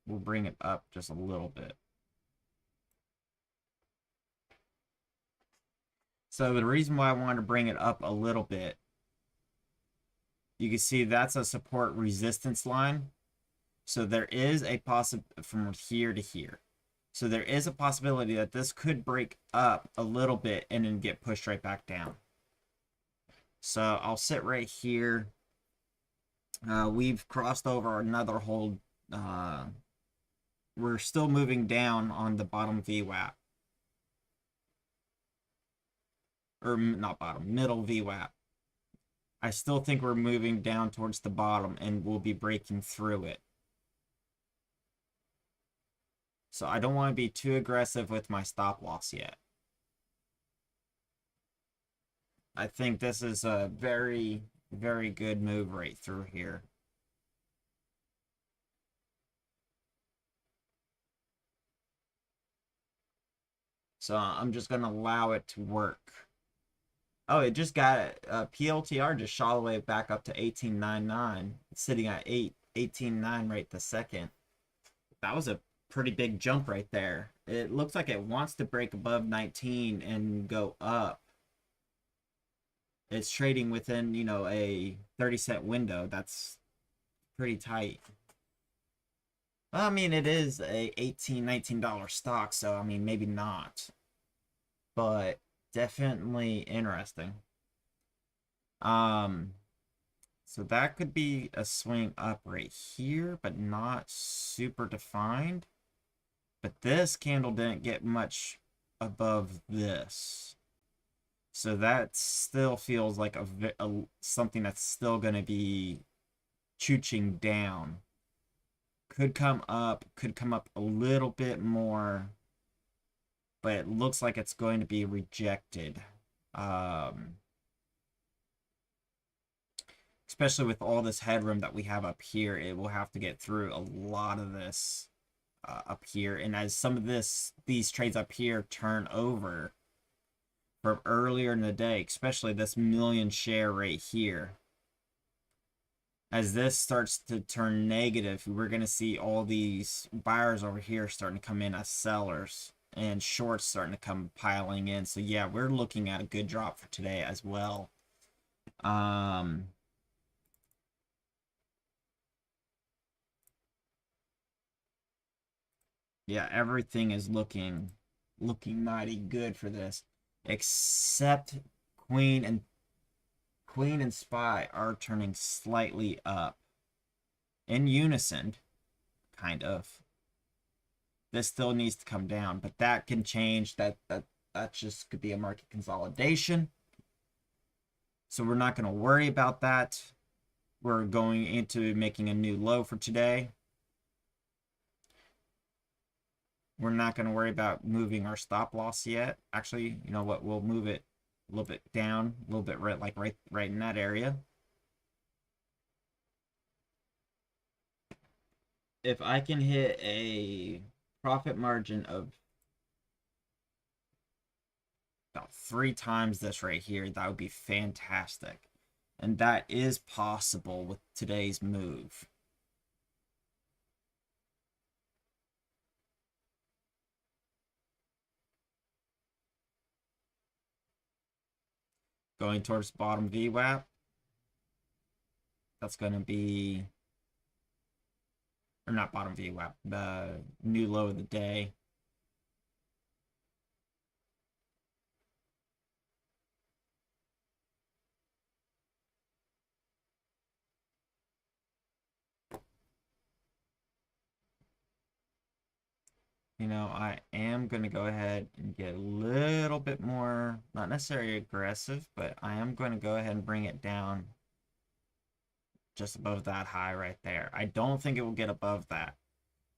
we'll bring it up just a little bit. So the reason why I wanted to bring it up a little bit, you can see that's a support resistance line. So there is a from here to here. So there is a possibility that this could break up a little bit and then get pushed right back down. So I'll sit right here. We've crossed over another hold. We're still moving down on the bottom VWAP. Or not bottom, middle VWAP. I still think we're moving down towards the bottom and we'll be breaking through it. So I don't want to be too aggressive with my stop loss yet. I think this is a very, very good move right through here. So I'm just going to allow it to work. Oh, it just got PLTR just shot all the way back up to 18.99. It's sitting at 18.9 right this second. That was a pretty big jump right there. It looks like it wants to break above 19 and go up. It's trading within, you know, a 30-cent window. That's pretty tight. Well, I mean, it is a $18, $19 stock, so I mean, maybe not. But definitely interesting. So that could be a swing up right here, but not super defined. But this candle didn't get much above this. So that still feels like something that's still going to be chooching down. Could come up a little bit more, but it looks like it's going to be rejected. Especially with all this headroom that we have up here, it will have to get through a lot of this up here. And as some of these trades up here turn over from earlier in the day, especially this million share right here, as this starts to turn negative, we're going to see all these buyers over here starting to come in as sellers and shorts starting to come piling in. So yeah, we're looking at a good drop for today as well. Um, yeah, everything is looking mighty good for this, except queen and queen and spy are turning slightly up in unison, kind of. This still needs to come down, but that can change. That just could be a market consolidation. So we're not going to worry about that. We're going into making a new low for today. We're not going to worry about moving our stop loss yet. Actually, you know what? We'll move it a little bit down, a little bit right in that area. If I can hit a profit margin of about 3 times this right here, that would be fantastic. And that is possible with today's move. Going towards bottom VWAP, that's going to be, or not bottom VWAP, the new low of the day. You know, I am going to go ahead and get a little bit more, not necessarily aggressive, but I am going to go ahead and bring it down just above that high right there. I don't think it will get above that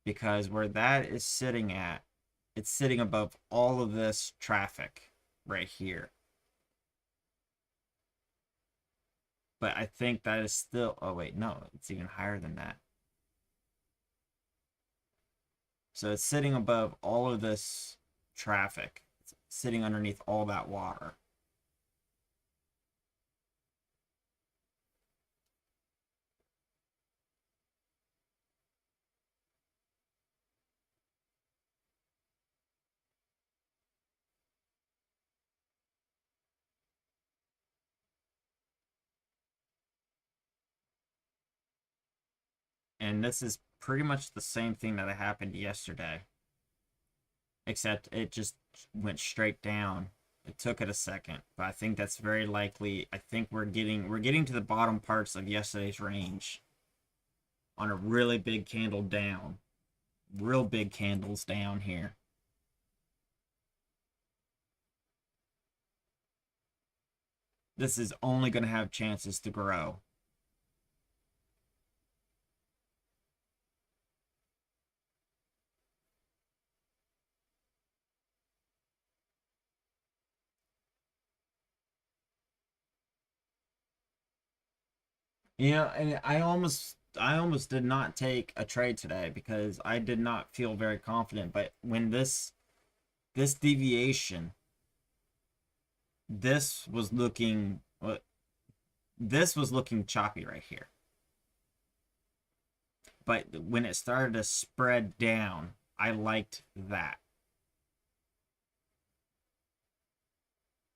because where that is sitting at, it's sitting above all of this traffic right here. But I think that is still, oh wait, no, it's even higher than that. So it's sitting above all of this traffic. It's sitting underneath all that water. And this is pretty much the same thing that happened yesterday, except it just went straight down. It took it a second, but I think that's very likely. I think we're getting to the bottom parts of yesterday's range on a really big candle down. Real big candles down here. This is only going to have chances to grow. You know, and I almost did not take a trade today because I did not feel very confident. But when this deviation, this was looking this was looking choppy right here. But when it started to spread down, I liked that.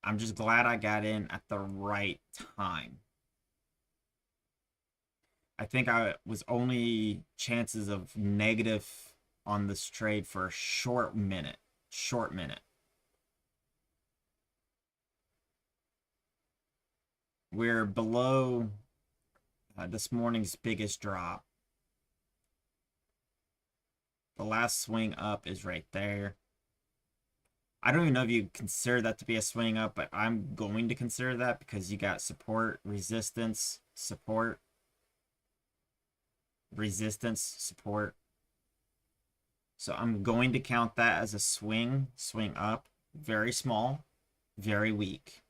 I'm just glad I got in at the right time. I think I was only chances of negative on this trade for a short minute. Short minute. We're below this morning's biggest drop. The last swing up is right there. I don't even know if you consider that to be a swing up, but I'm going to consider that because you got support, resistance, support, resistance, support. So I'm going to count that as a swing up, very small, very weak.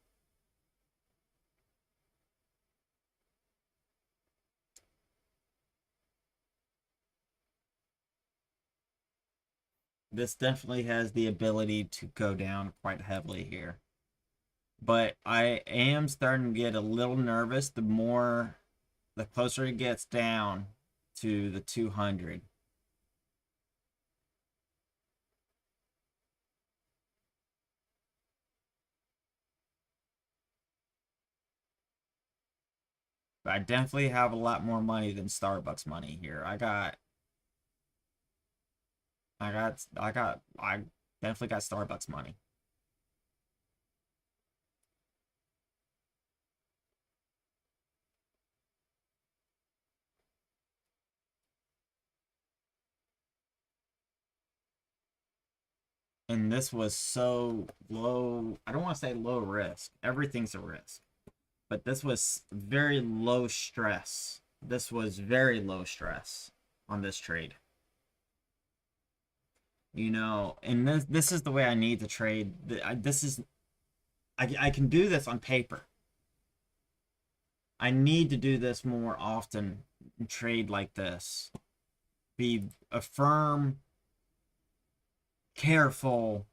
This definitely has the ability to go down quite heavily here. But I am starting to get a little nervous the closer it gets down to the 200. But I definitely have a lot more money than Starbucks money here. I definitely got Starbucks money. And this was so low. I don't want to say low risk. Everything's a risk. But this was very low stress. This was very low stress on this trade. And this is the way I need to trade. This is I can do this on paper. I need to do this more often. Trade like this. Be a firm, careful.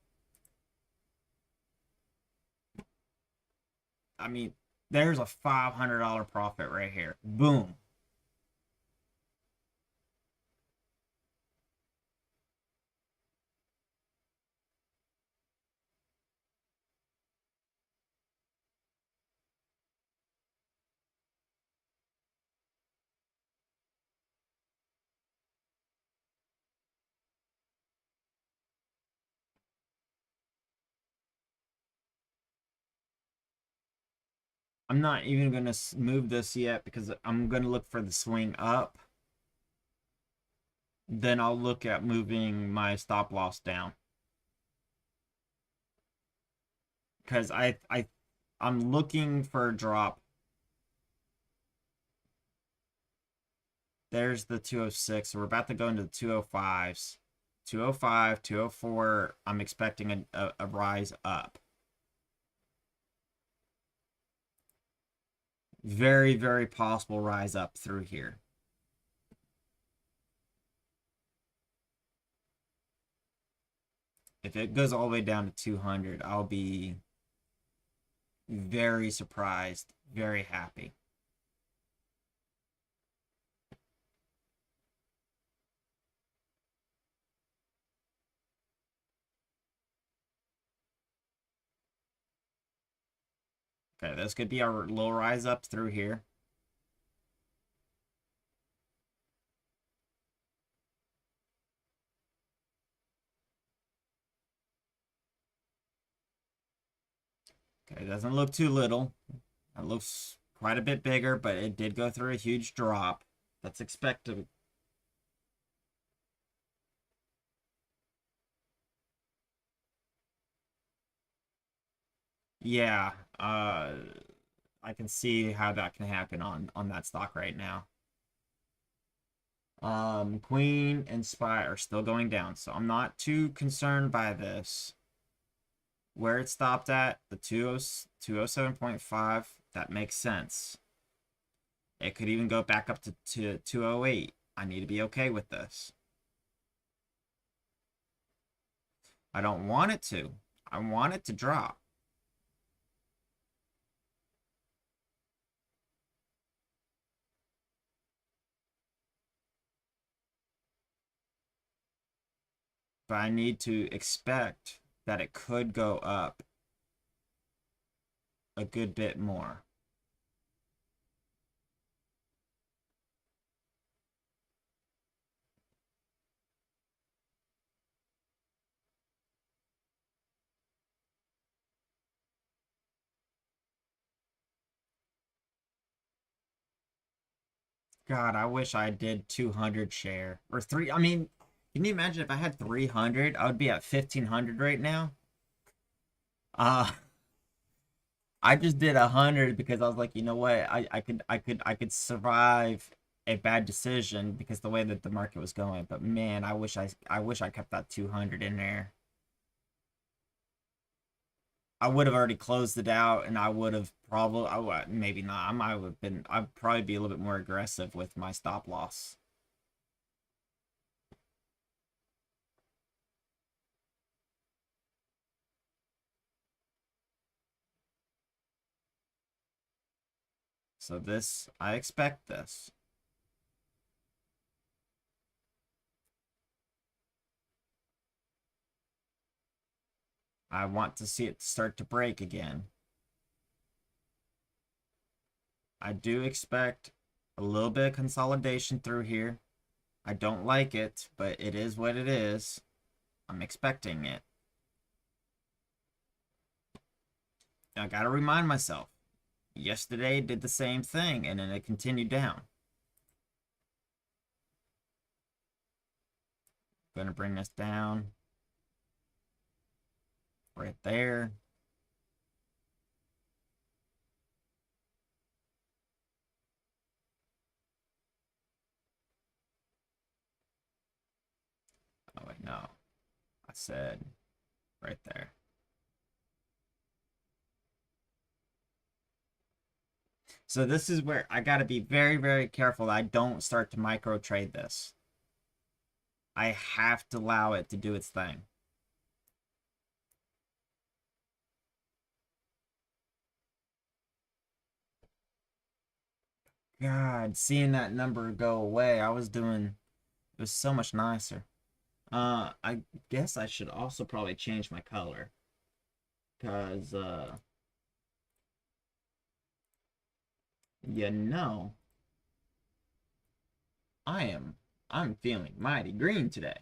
I mean, there's a $500 profit right here. Boom. I'm not even going to move this yet because I'm going to look for the swing up. Then I'll look at moving my stop loss down. Because I'm looking for a drop. There's the 206. So we're about to go into the 205s. 205, 204. I'm expecting a rise up. Very, very possible rise up through here. If it goes all the way down to 200, I'll be very surprised, very happy. Okay, this could be our little rise up through here. Okay, it doesn't look too little. It looks quite a bit bigger, but it did go through a huge drop. That's expected. Yeah, I can see how that can happen on that stock right now. Queen and Spy are still going down, so I'm not too concerned by this. Where it stopped at, the 207.5, that makes sense. It could even go back up to 208. I need to be okay with this. I don't want it to. I want it to drop. But I need to expect that it could go up a good bit more. God, I wish I did 200 share or three. I mean, can you imagine if I had 300? I would be at 1500 right now. Uh, I just did 100 because I was like, you know what? I could survive a bad decision because the way that the market was going. But man, I wish I kept that 200 in there. I would have already closed it out, and I would have probably, maybe not. I might have been, I'd probably be a little bit more aggressive with my stop loss. So this, I expect this. I want to see it start to break again. I do expect a little bit of consolidation through here. I don't like it, but it is what it is. I'm expecting it. I gotta remind myself. Yesterday did the same thing, and then it continued down. Gonna bring this down right there. Oh wait, no. I said right there. So this is where I gotta be very, very careful that I don't start to micro trade this. I have to allow it to do its thing. God, seeing that number go away, it was so much nicer. I guess I should also probably change my color. Cause you know, I am I'm feeling mighty green today.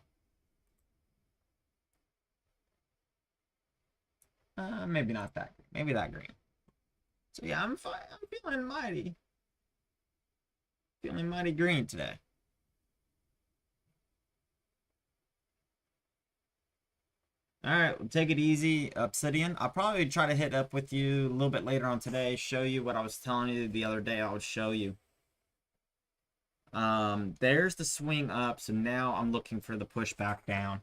Maybe not that green. Maybe that green. So yeah, I'm fine. I'm feeling mighty green today. All right, well, take it easy, Obsidian. I'll probably try to hit up with you a little bit later on today, show you what I was telling you the other day I would show you. There's the swing up, so now I'm looking for the push back down.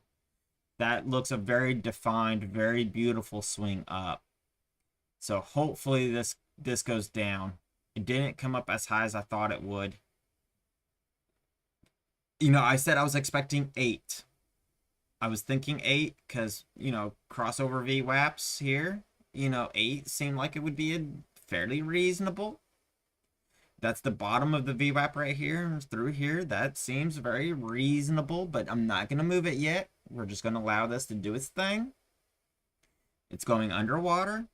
That looks a very defined, very beautiful swing up. So hopefully this goes down. It didn't come up as high as I thought it would. I said I was expecting 8. I was thinking 8 because, crossover VWAPs here, 8 seemed like it would be a fairly reasonable. That's the bottom of the VWAP right here, through here. That seems very reasonable, but I'm not going to move it yet. We're just going to allow this to do its thing. It's going underwater.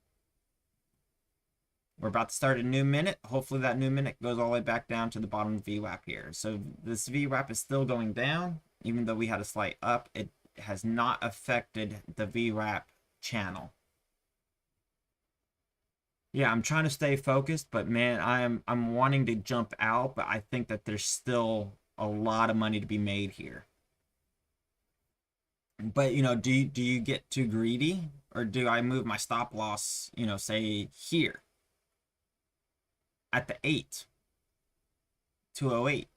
We're about to start a new minute. Hopefully that new minute goes all the way back down to the bottom of VWAP here. So this VWAP is still going down. Even though we had a slight up, it has not affected the VWAP channel. Yeah, I'm trying to stay focused, but man, I'm wanting to jump out, but I think that there's still a lot of money to be made here. But do you get too greedy, or do I move my stop loss, say here at the 8, 208?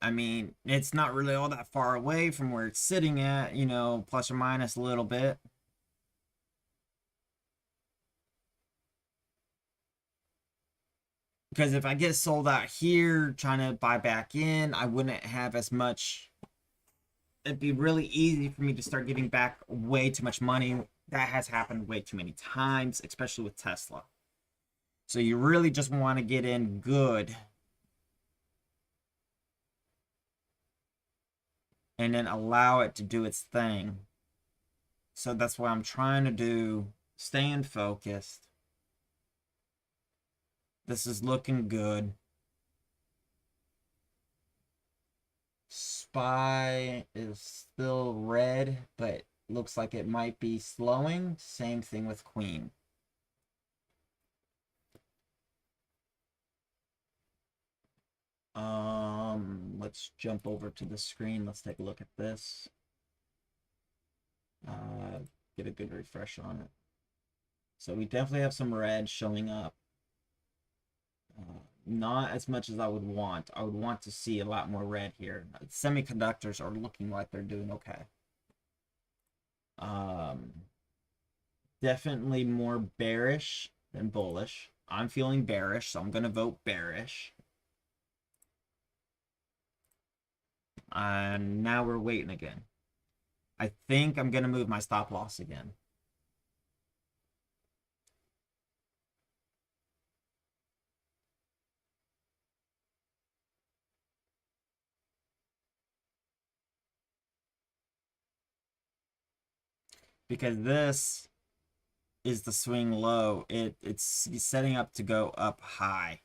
I mean, it's not really all that far away from where it's sitting at, plus or minus a little bit. Because if I get sold out here trying to buy back in, I wouldn't have as much. It'd be really easy for me to start getting back way too much money. That has happened way too many times, especially with Tesla. So you really just want to get in good and then allow it to do its thing. So that's what I'm trying to do, staying focused. This is looking good. Spy is still red, but looks like it might be slowing. Same thing with Queen. Let's jump over to the screen. Let's take a look at this. Get a good refresh on it. So we definitely have some red showing up. Not as much as I would want. I would want to see a lot more red here. Semiconductors are looking like they're doing okay. Definitely more bearish than bullish. I'm feeling bearish, so I'm going to vote bearish. And now we're waiting again. I think I'm going to move my stop loss again. Because this is the swing low. It's setting up to go up high.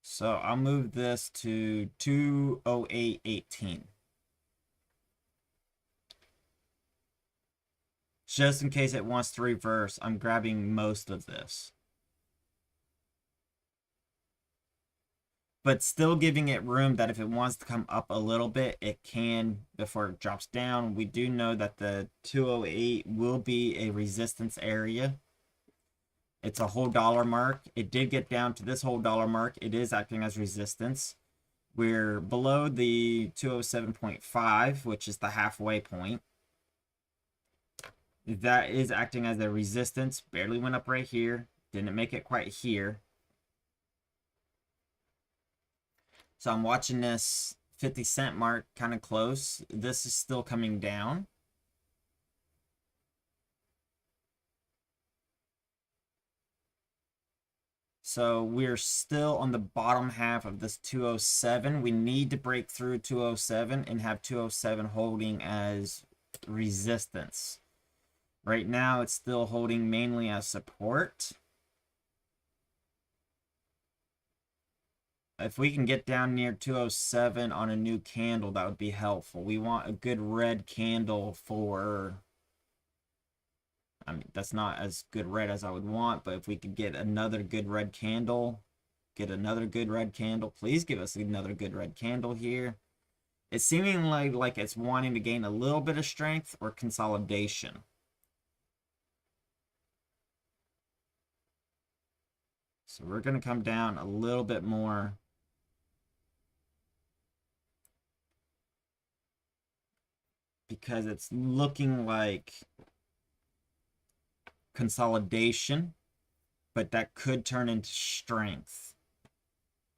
So I'll move this to 208.18. Just in case it wants to reverse, I'm grabbing most of this. But still giving it room that if it wants to come up a little bit, it can before it drops down. We do know that the 208 will be a resistance area. It's a whole dollar mark. It did get down to this whole dollar mark. It is acting as resistance. We're below the 207.5, which is the halfway point. That is acting as a resistance. Barely went up right here. Didn't make it quite here. So I'm watching this 50-cent mark kind of close. This is still coming down. So we're still on the bottom half of this 207. We need to break through 207 and have 207 holding as resistance. Right now, it's still holding mainly as support. If we can get down near 207 on a new candle, that would be helpful. We want a good red candle for... I mean, that's not as good red as I would want, but if we could get another good red candle, please give us another good red candle here. It's seeming like it's wanting to gain a little bit of strength or consolidation. So we're going to come down a little bit more. Because it's looking like consolidation, but that could turn into strength.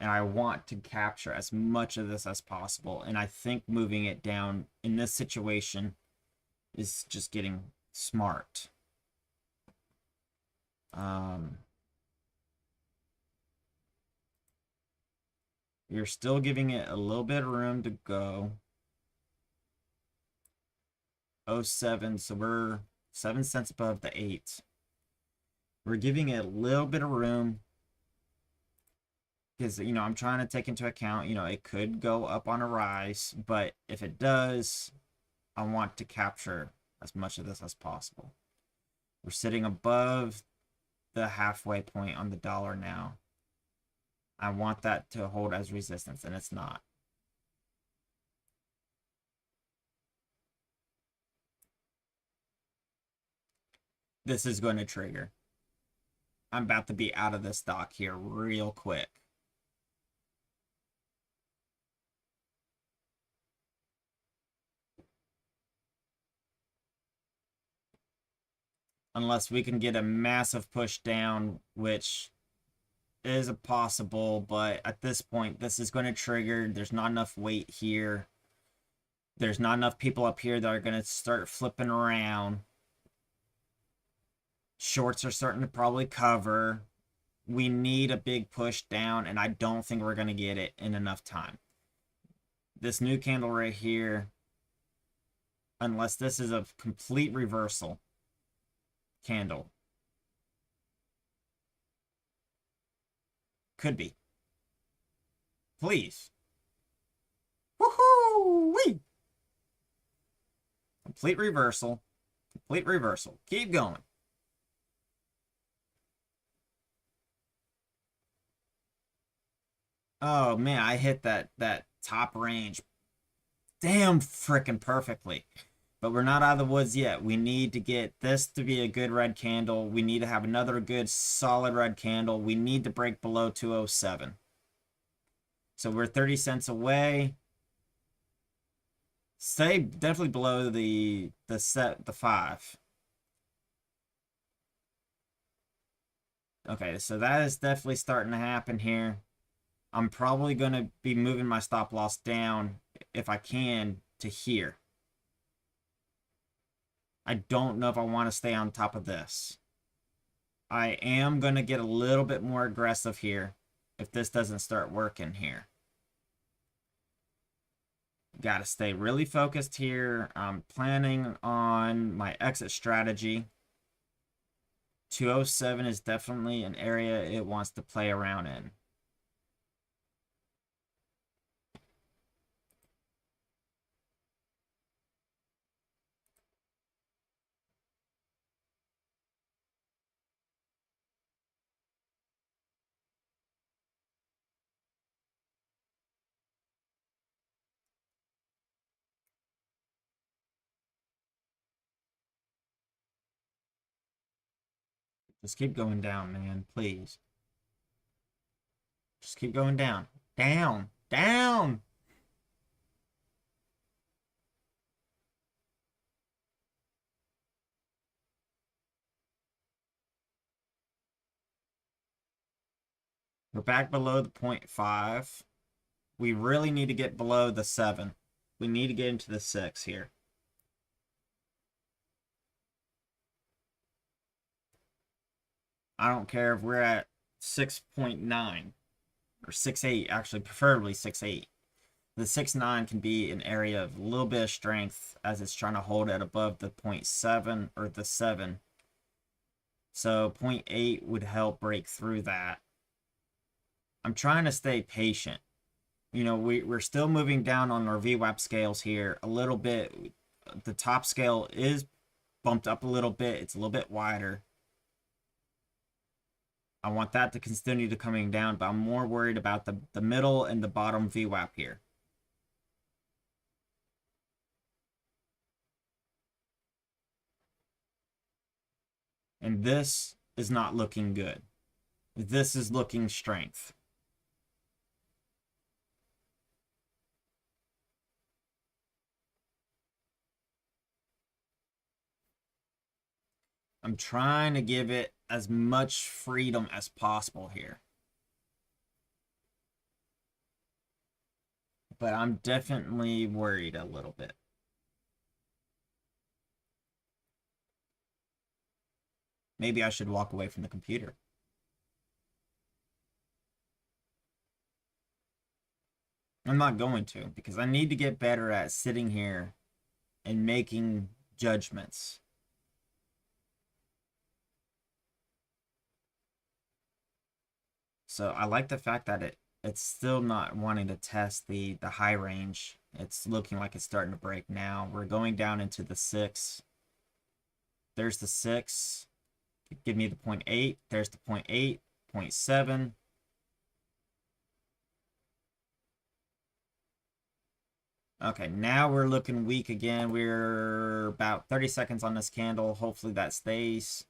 And I want to capture as much of this as possible. And I think moving it down in this situation is just getting smart. You're still giving it a little bit of room to go. 07, so we're 7 cents above the 8. We're giving it a little bit of room because, you know, I'm trying to take into account, you know, it could go up on a rise, but if it does, I want to capture as much of this as possible. We're sitting above the halfway point on the dollar now. I want that to hold as resistance, and it's not. This is going to trigger. I'm about to be out of this stock here real quick. Unless we can get a massive push down, which is a possible, but at this point, this is going to trigger. There's not enough weight here. There's not enough people up here that are going to start flipping around. Shorts are starting to probably cover. We need a big push down, and I don't think we're going to get it in enough time. This new candle right here, unless this is a complete reversal candle. Could be. Please. Woohoo! Complete reversal. Complete reversal. Keep going. Oh man, I hit that top range damn freaking perfectly. But we're not out of the woods yet. We need to get this to be a good red candle. We need to have another good solid red candle. We need to break below 207. So we're 30 cents away. Stay definitely below the 5. Okay, so that is definitely starting to happen here. I'm probably going to be moving my stop loss down if I can to here. I don't know if I want to stay on top of this. I am going to get a little bit more aggressive here if this doesn't start working here. Got to stay really focused here. I'm planning on my exit strategy. 207 is definitely an area it wants to play around in. Just keep going down, man, please. Just keep going down. Down. Down. We're back below the 0.5. We really need to get below the 7. We need to get into the 6 here. I don't care if we're at 6.9 or 6.8, actually, preferably 6.8. The 6.9 can be an area of a little bit of strength as it's trying to hold it above the 0.7 or the 7. So 0.8 would help break through that. I'm trying to stay patient. You know, we're still moving down on our VWAP scales here a little bit. The top scale is bumped up a little bit. It's a little bit wider. I want that to continue to coming down, but I'm more worried about the middle and the bottom VWAP here. And this is not looking good. This is looking strength. I'm trying to give it as much freedom as possible here. But I'm definitely worried a little bit. Maybe I should walk away from the computer. I'm not going to, because I need to get better at sitting here and making judgments. So I like the fact that it's still not wanting to test the high range. It's looking like it's starting to break now. We're going down into the 6. There's the 6. Give me the 0.8. There's the 0.8, 0.7. Okay, now we're looking weak again. We're about 30 seconds on this candle. Hopefully that stays.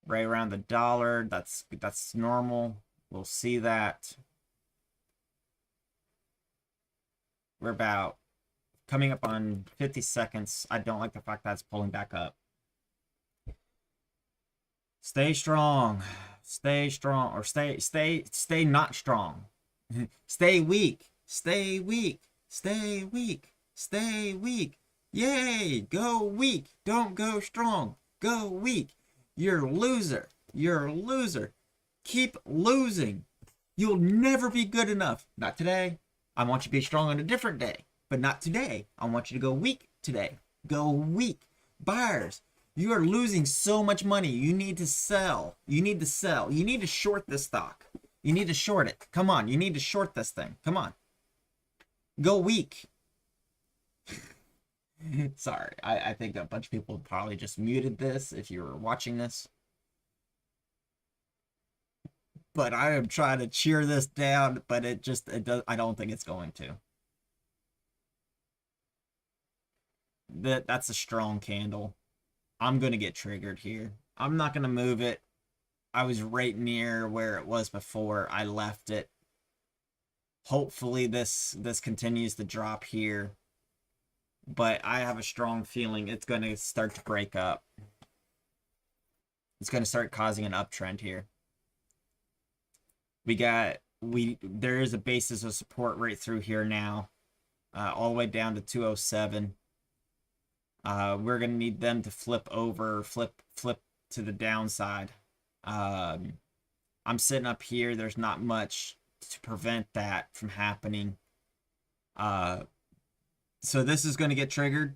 Right around the dollar. That's normal. We'll see that. We're about coming up on 50 seconds. I don't like the fact that it's pulling back up. Stay strong. Stay strong. Or stay not strong. Stay weak. Stay weak. Stay weak. Stay weak. Yay! Go weak. Don't go strong. Go weak. You're a loser. You're a loser. Keep losing. You'll never be good enough. Not today. I want you to be strong on a different day. But not today. I want you to go weak today. Go weak. Buyers, you are losing so much money. You need to sell. You need to sell. You need to short this stock. You need to short it. Come on. You need to short this thing. Come on. Go weak. Sorry. I think a bunch of people probably just muted this if you were watching this. But I am trying to cheer this down, but it does. I don't think it's going to. That's a strong candle. I'm gonna get triggered here. I'm not gonna move it. I was right near where it was before I left it. Hopefully this continues to drop here. But I have a strong feeling it's gonna start to break up. It's gonna start causing an uptrend here. There is a basis of support right through here now. All the way down to 207. We're gonna need them to flip over, flip to the downside. Um, I'm sitting up here. There's not much to prevent that from happening. Uh, so this is going to get triggered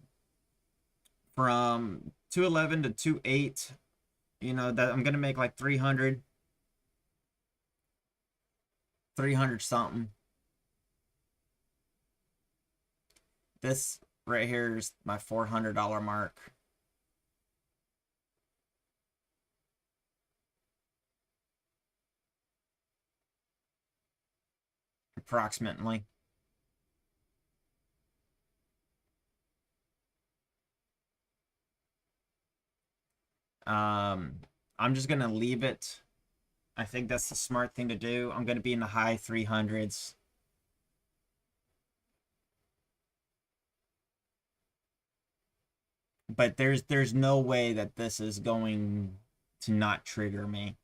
from 211 to 28. You know, that I'm going to make like 300 something. This right here is my $400 mark. Approximately. Um, I'm just gonna leave it. I think that's the smart thing to do. I'm gonna be in the high 300s. But there's no way that this is going to not trigger me.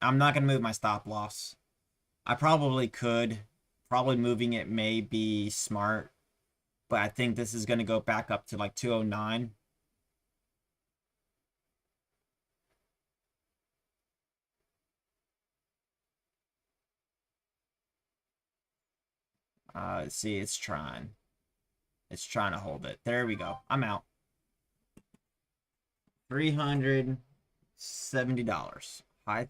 I'm not gonna move my stop loss. I probably could. Probably moving it may be smart, but I think this is gonna go back up to like 209. See, it's trying. It's trying to hold it. There we go. I'm out. $370. High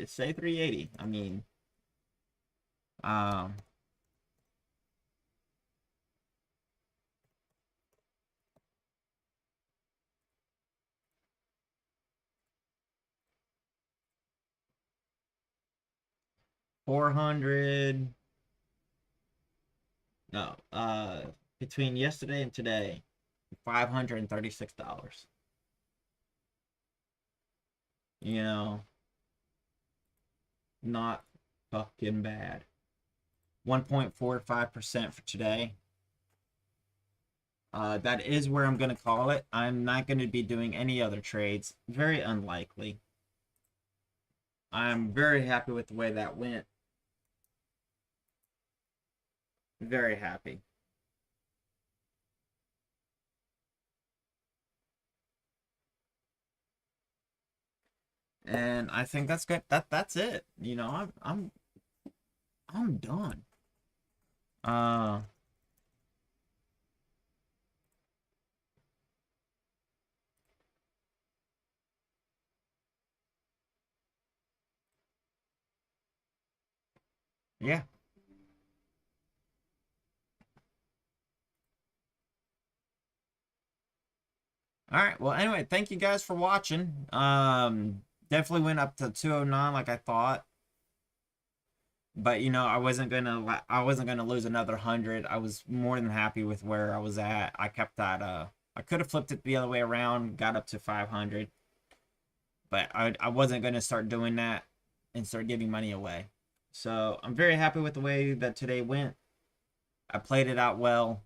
say 380. I mean, um, $400. No, between yesterday and today, $536. You know, not fucking bad. 1.45% for today. That is where I'm going to call it. I'm not going to be doing any other trades. Very unlikely. I'm very happy with the way that went. Very happy. And I think that's good. That's it. You know, I'm done. Uh yeah. All right. Well, anyway, thank you guys for watching. Definitely went up to 209 like I thought. But you know, I wasn't gonna lose another 100. I was more than happy with where I was at. I kept that I could have flipped it the other way around, got up to 500, but I wasn't gonna start doing that and start giving money away. So I'm very happy with the way that today went. I played it out well.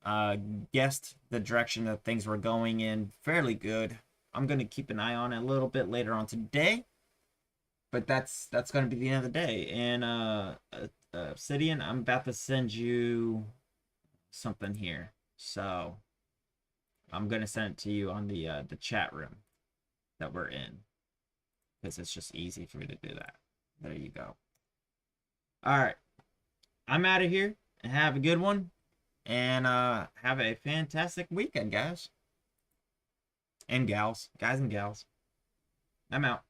Uh, Guessed the direction that things were going in fairly good. I'm gonna keep an eye on it a little bit later on today, but that's gonna be the end of the day. And Obsidian, I'm about to send you something here, so I'm gonna send it to you on the chat room that we're in because it's just easy for me to do that. There you go. All right, I'm out of here. Have a good one, and have a fantastic weekend, guys and gals, guys and gals. I'm out.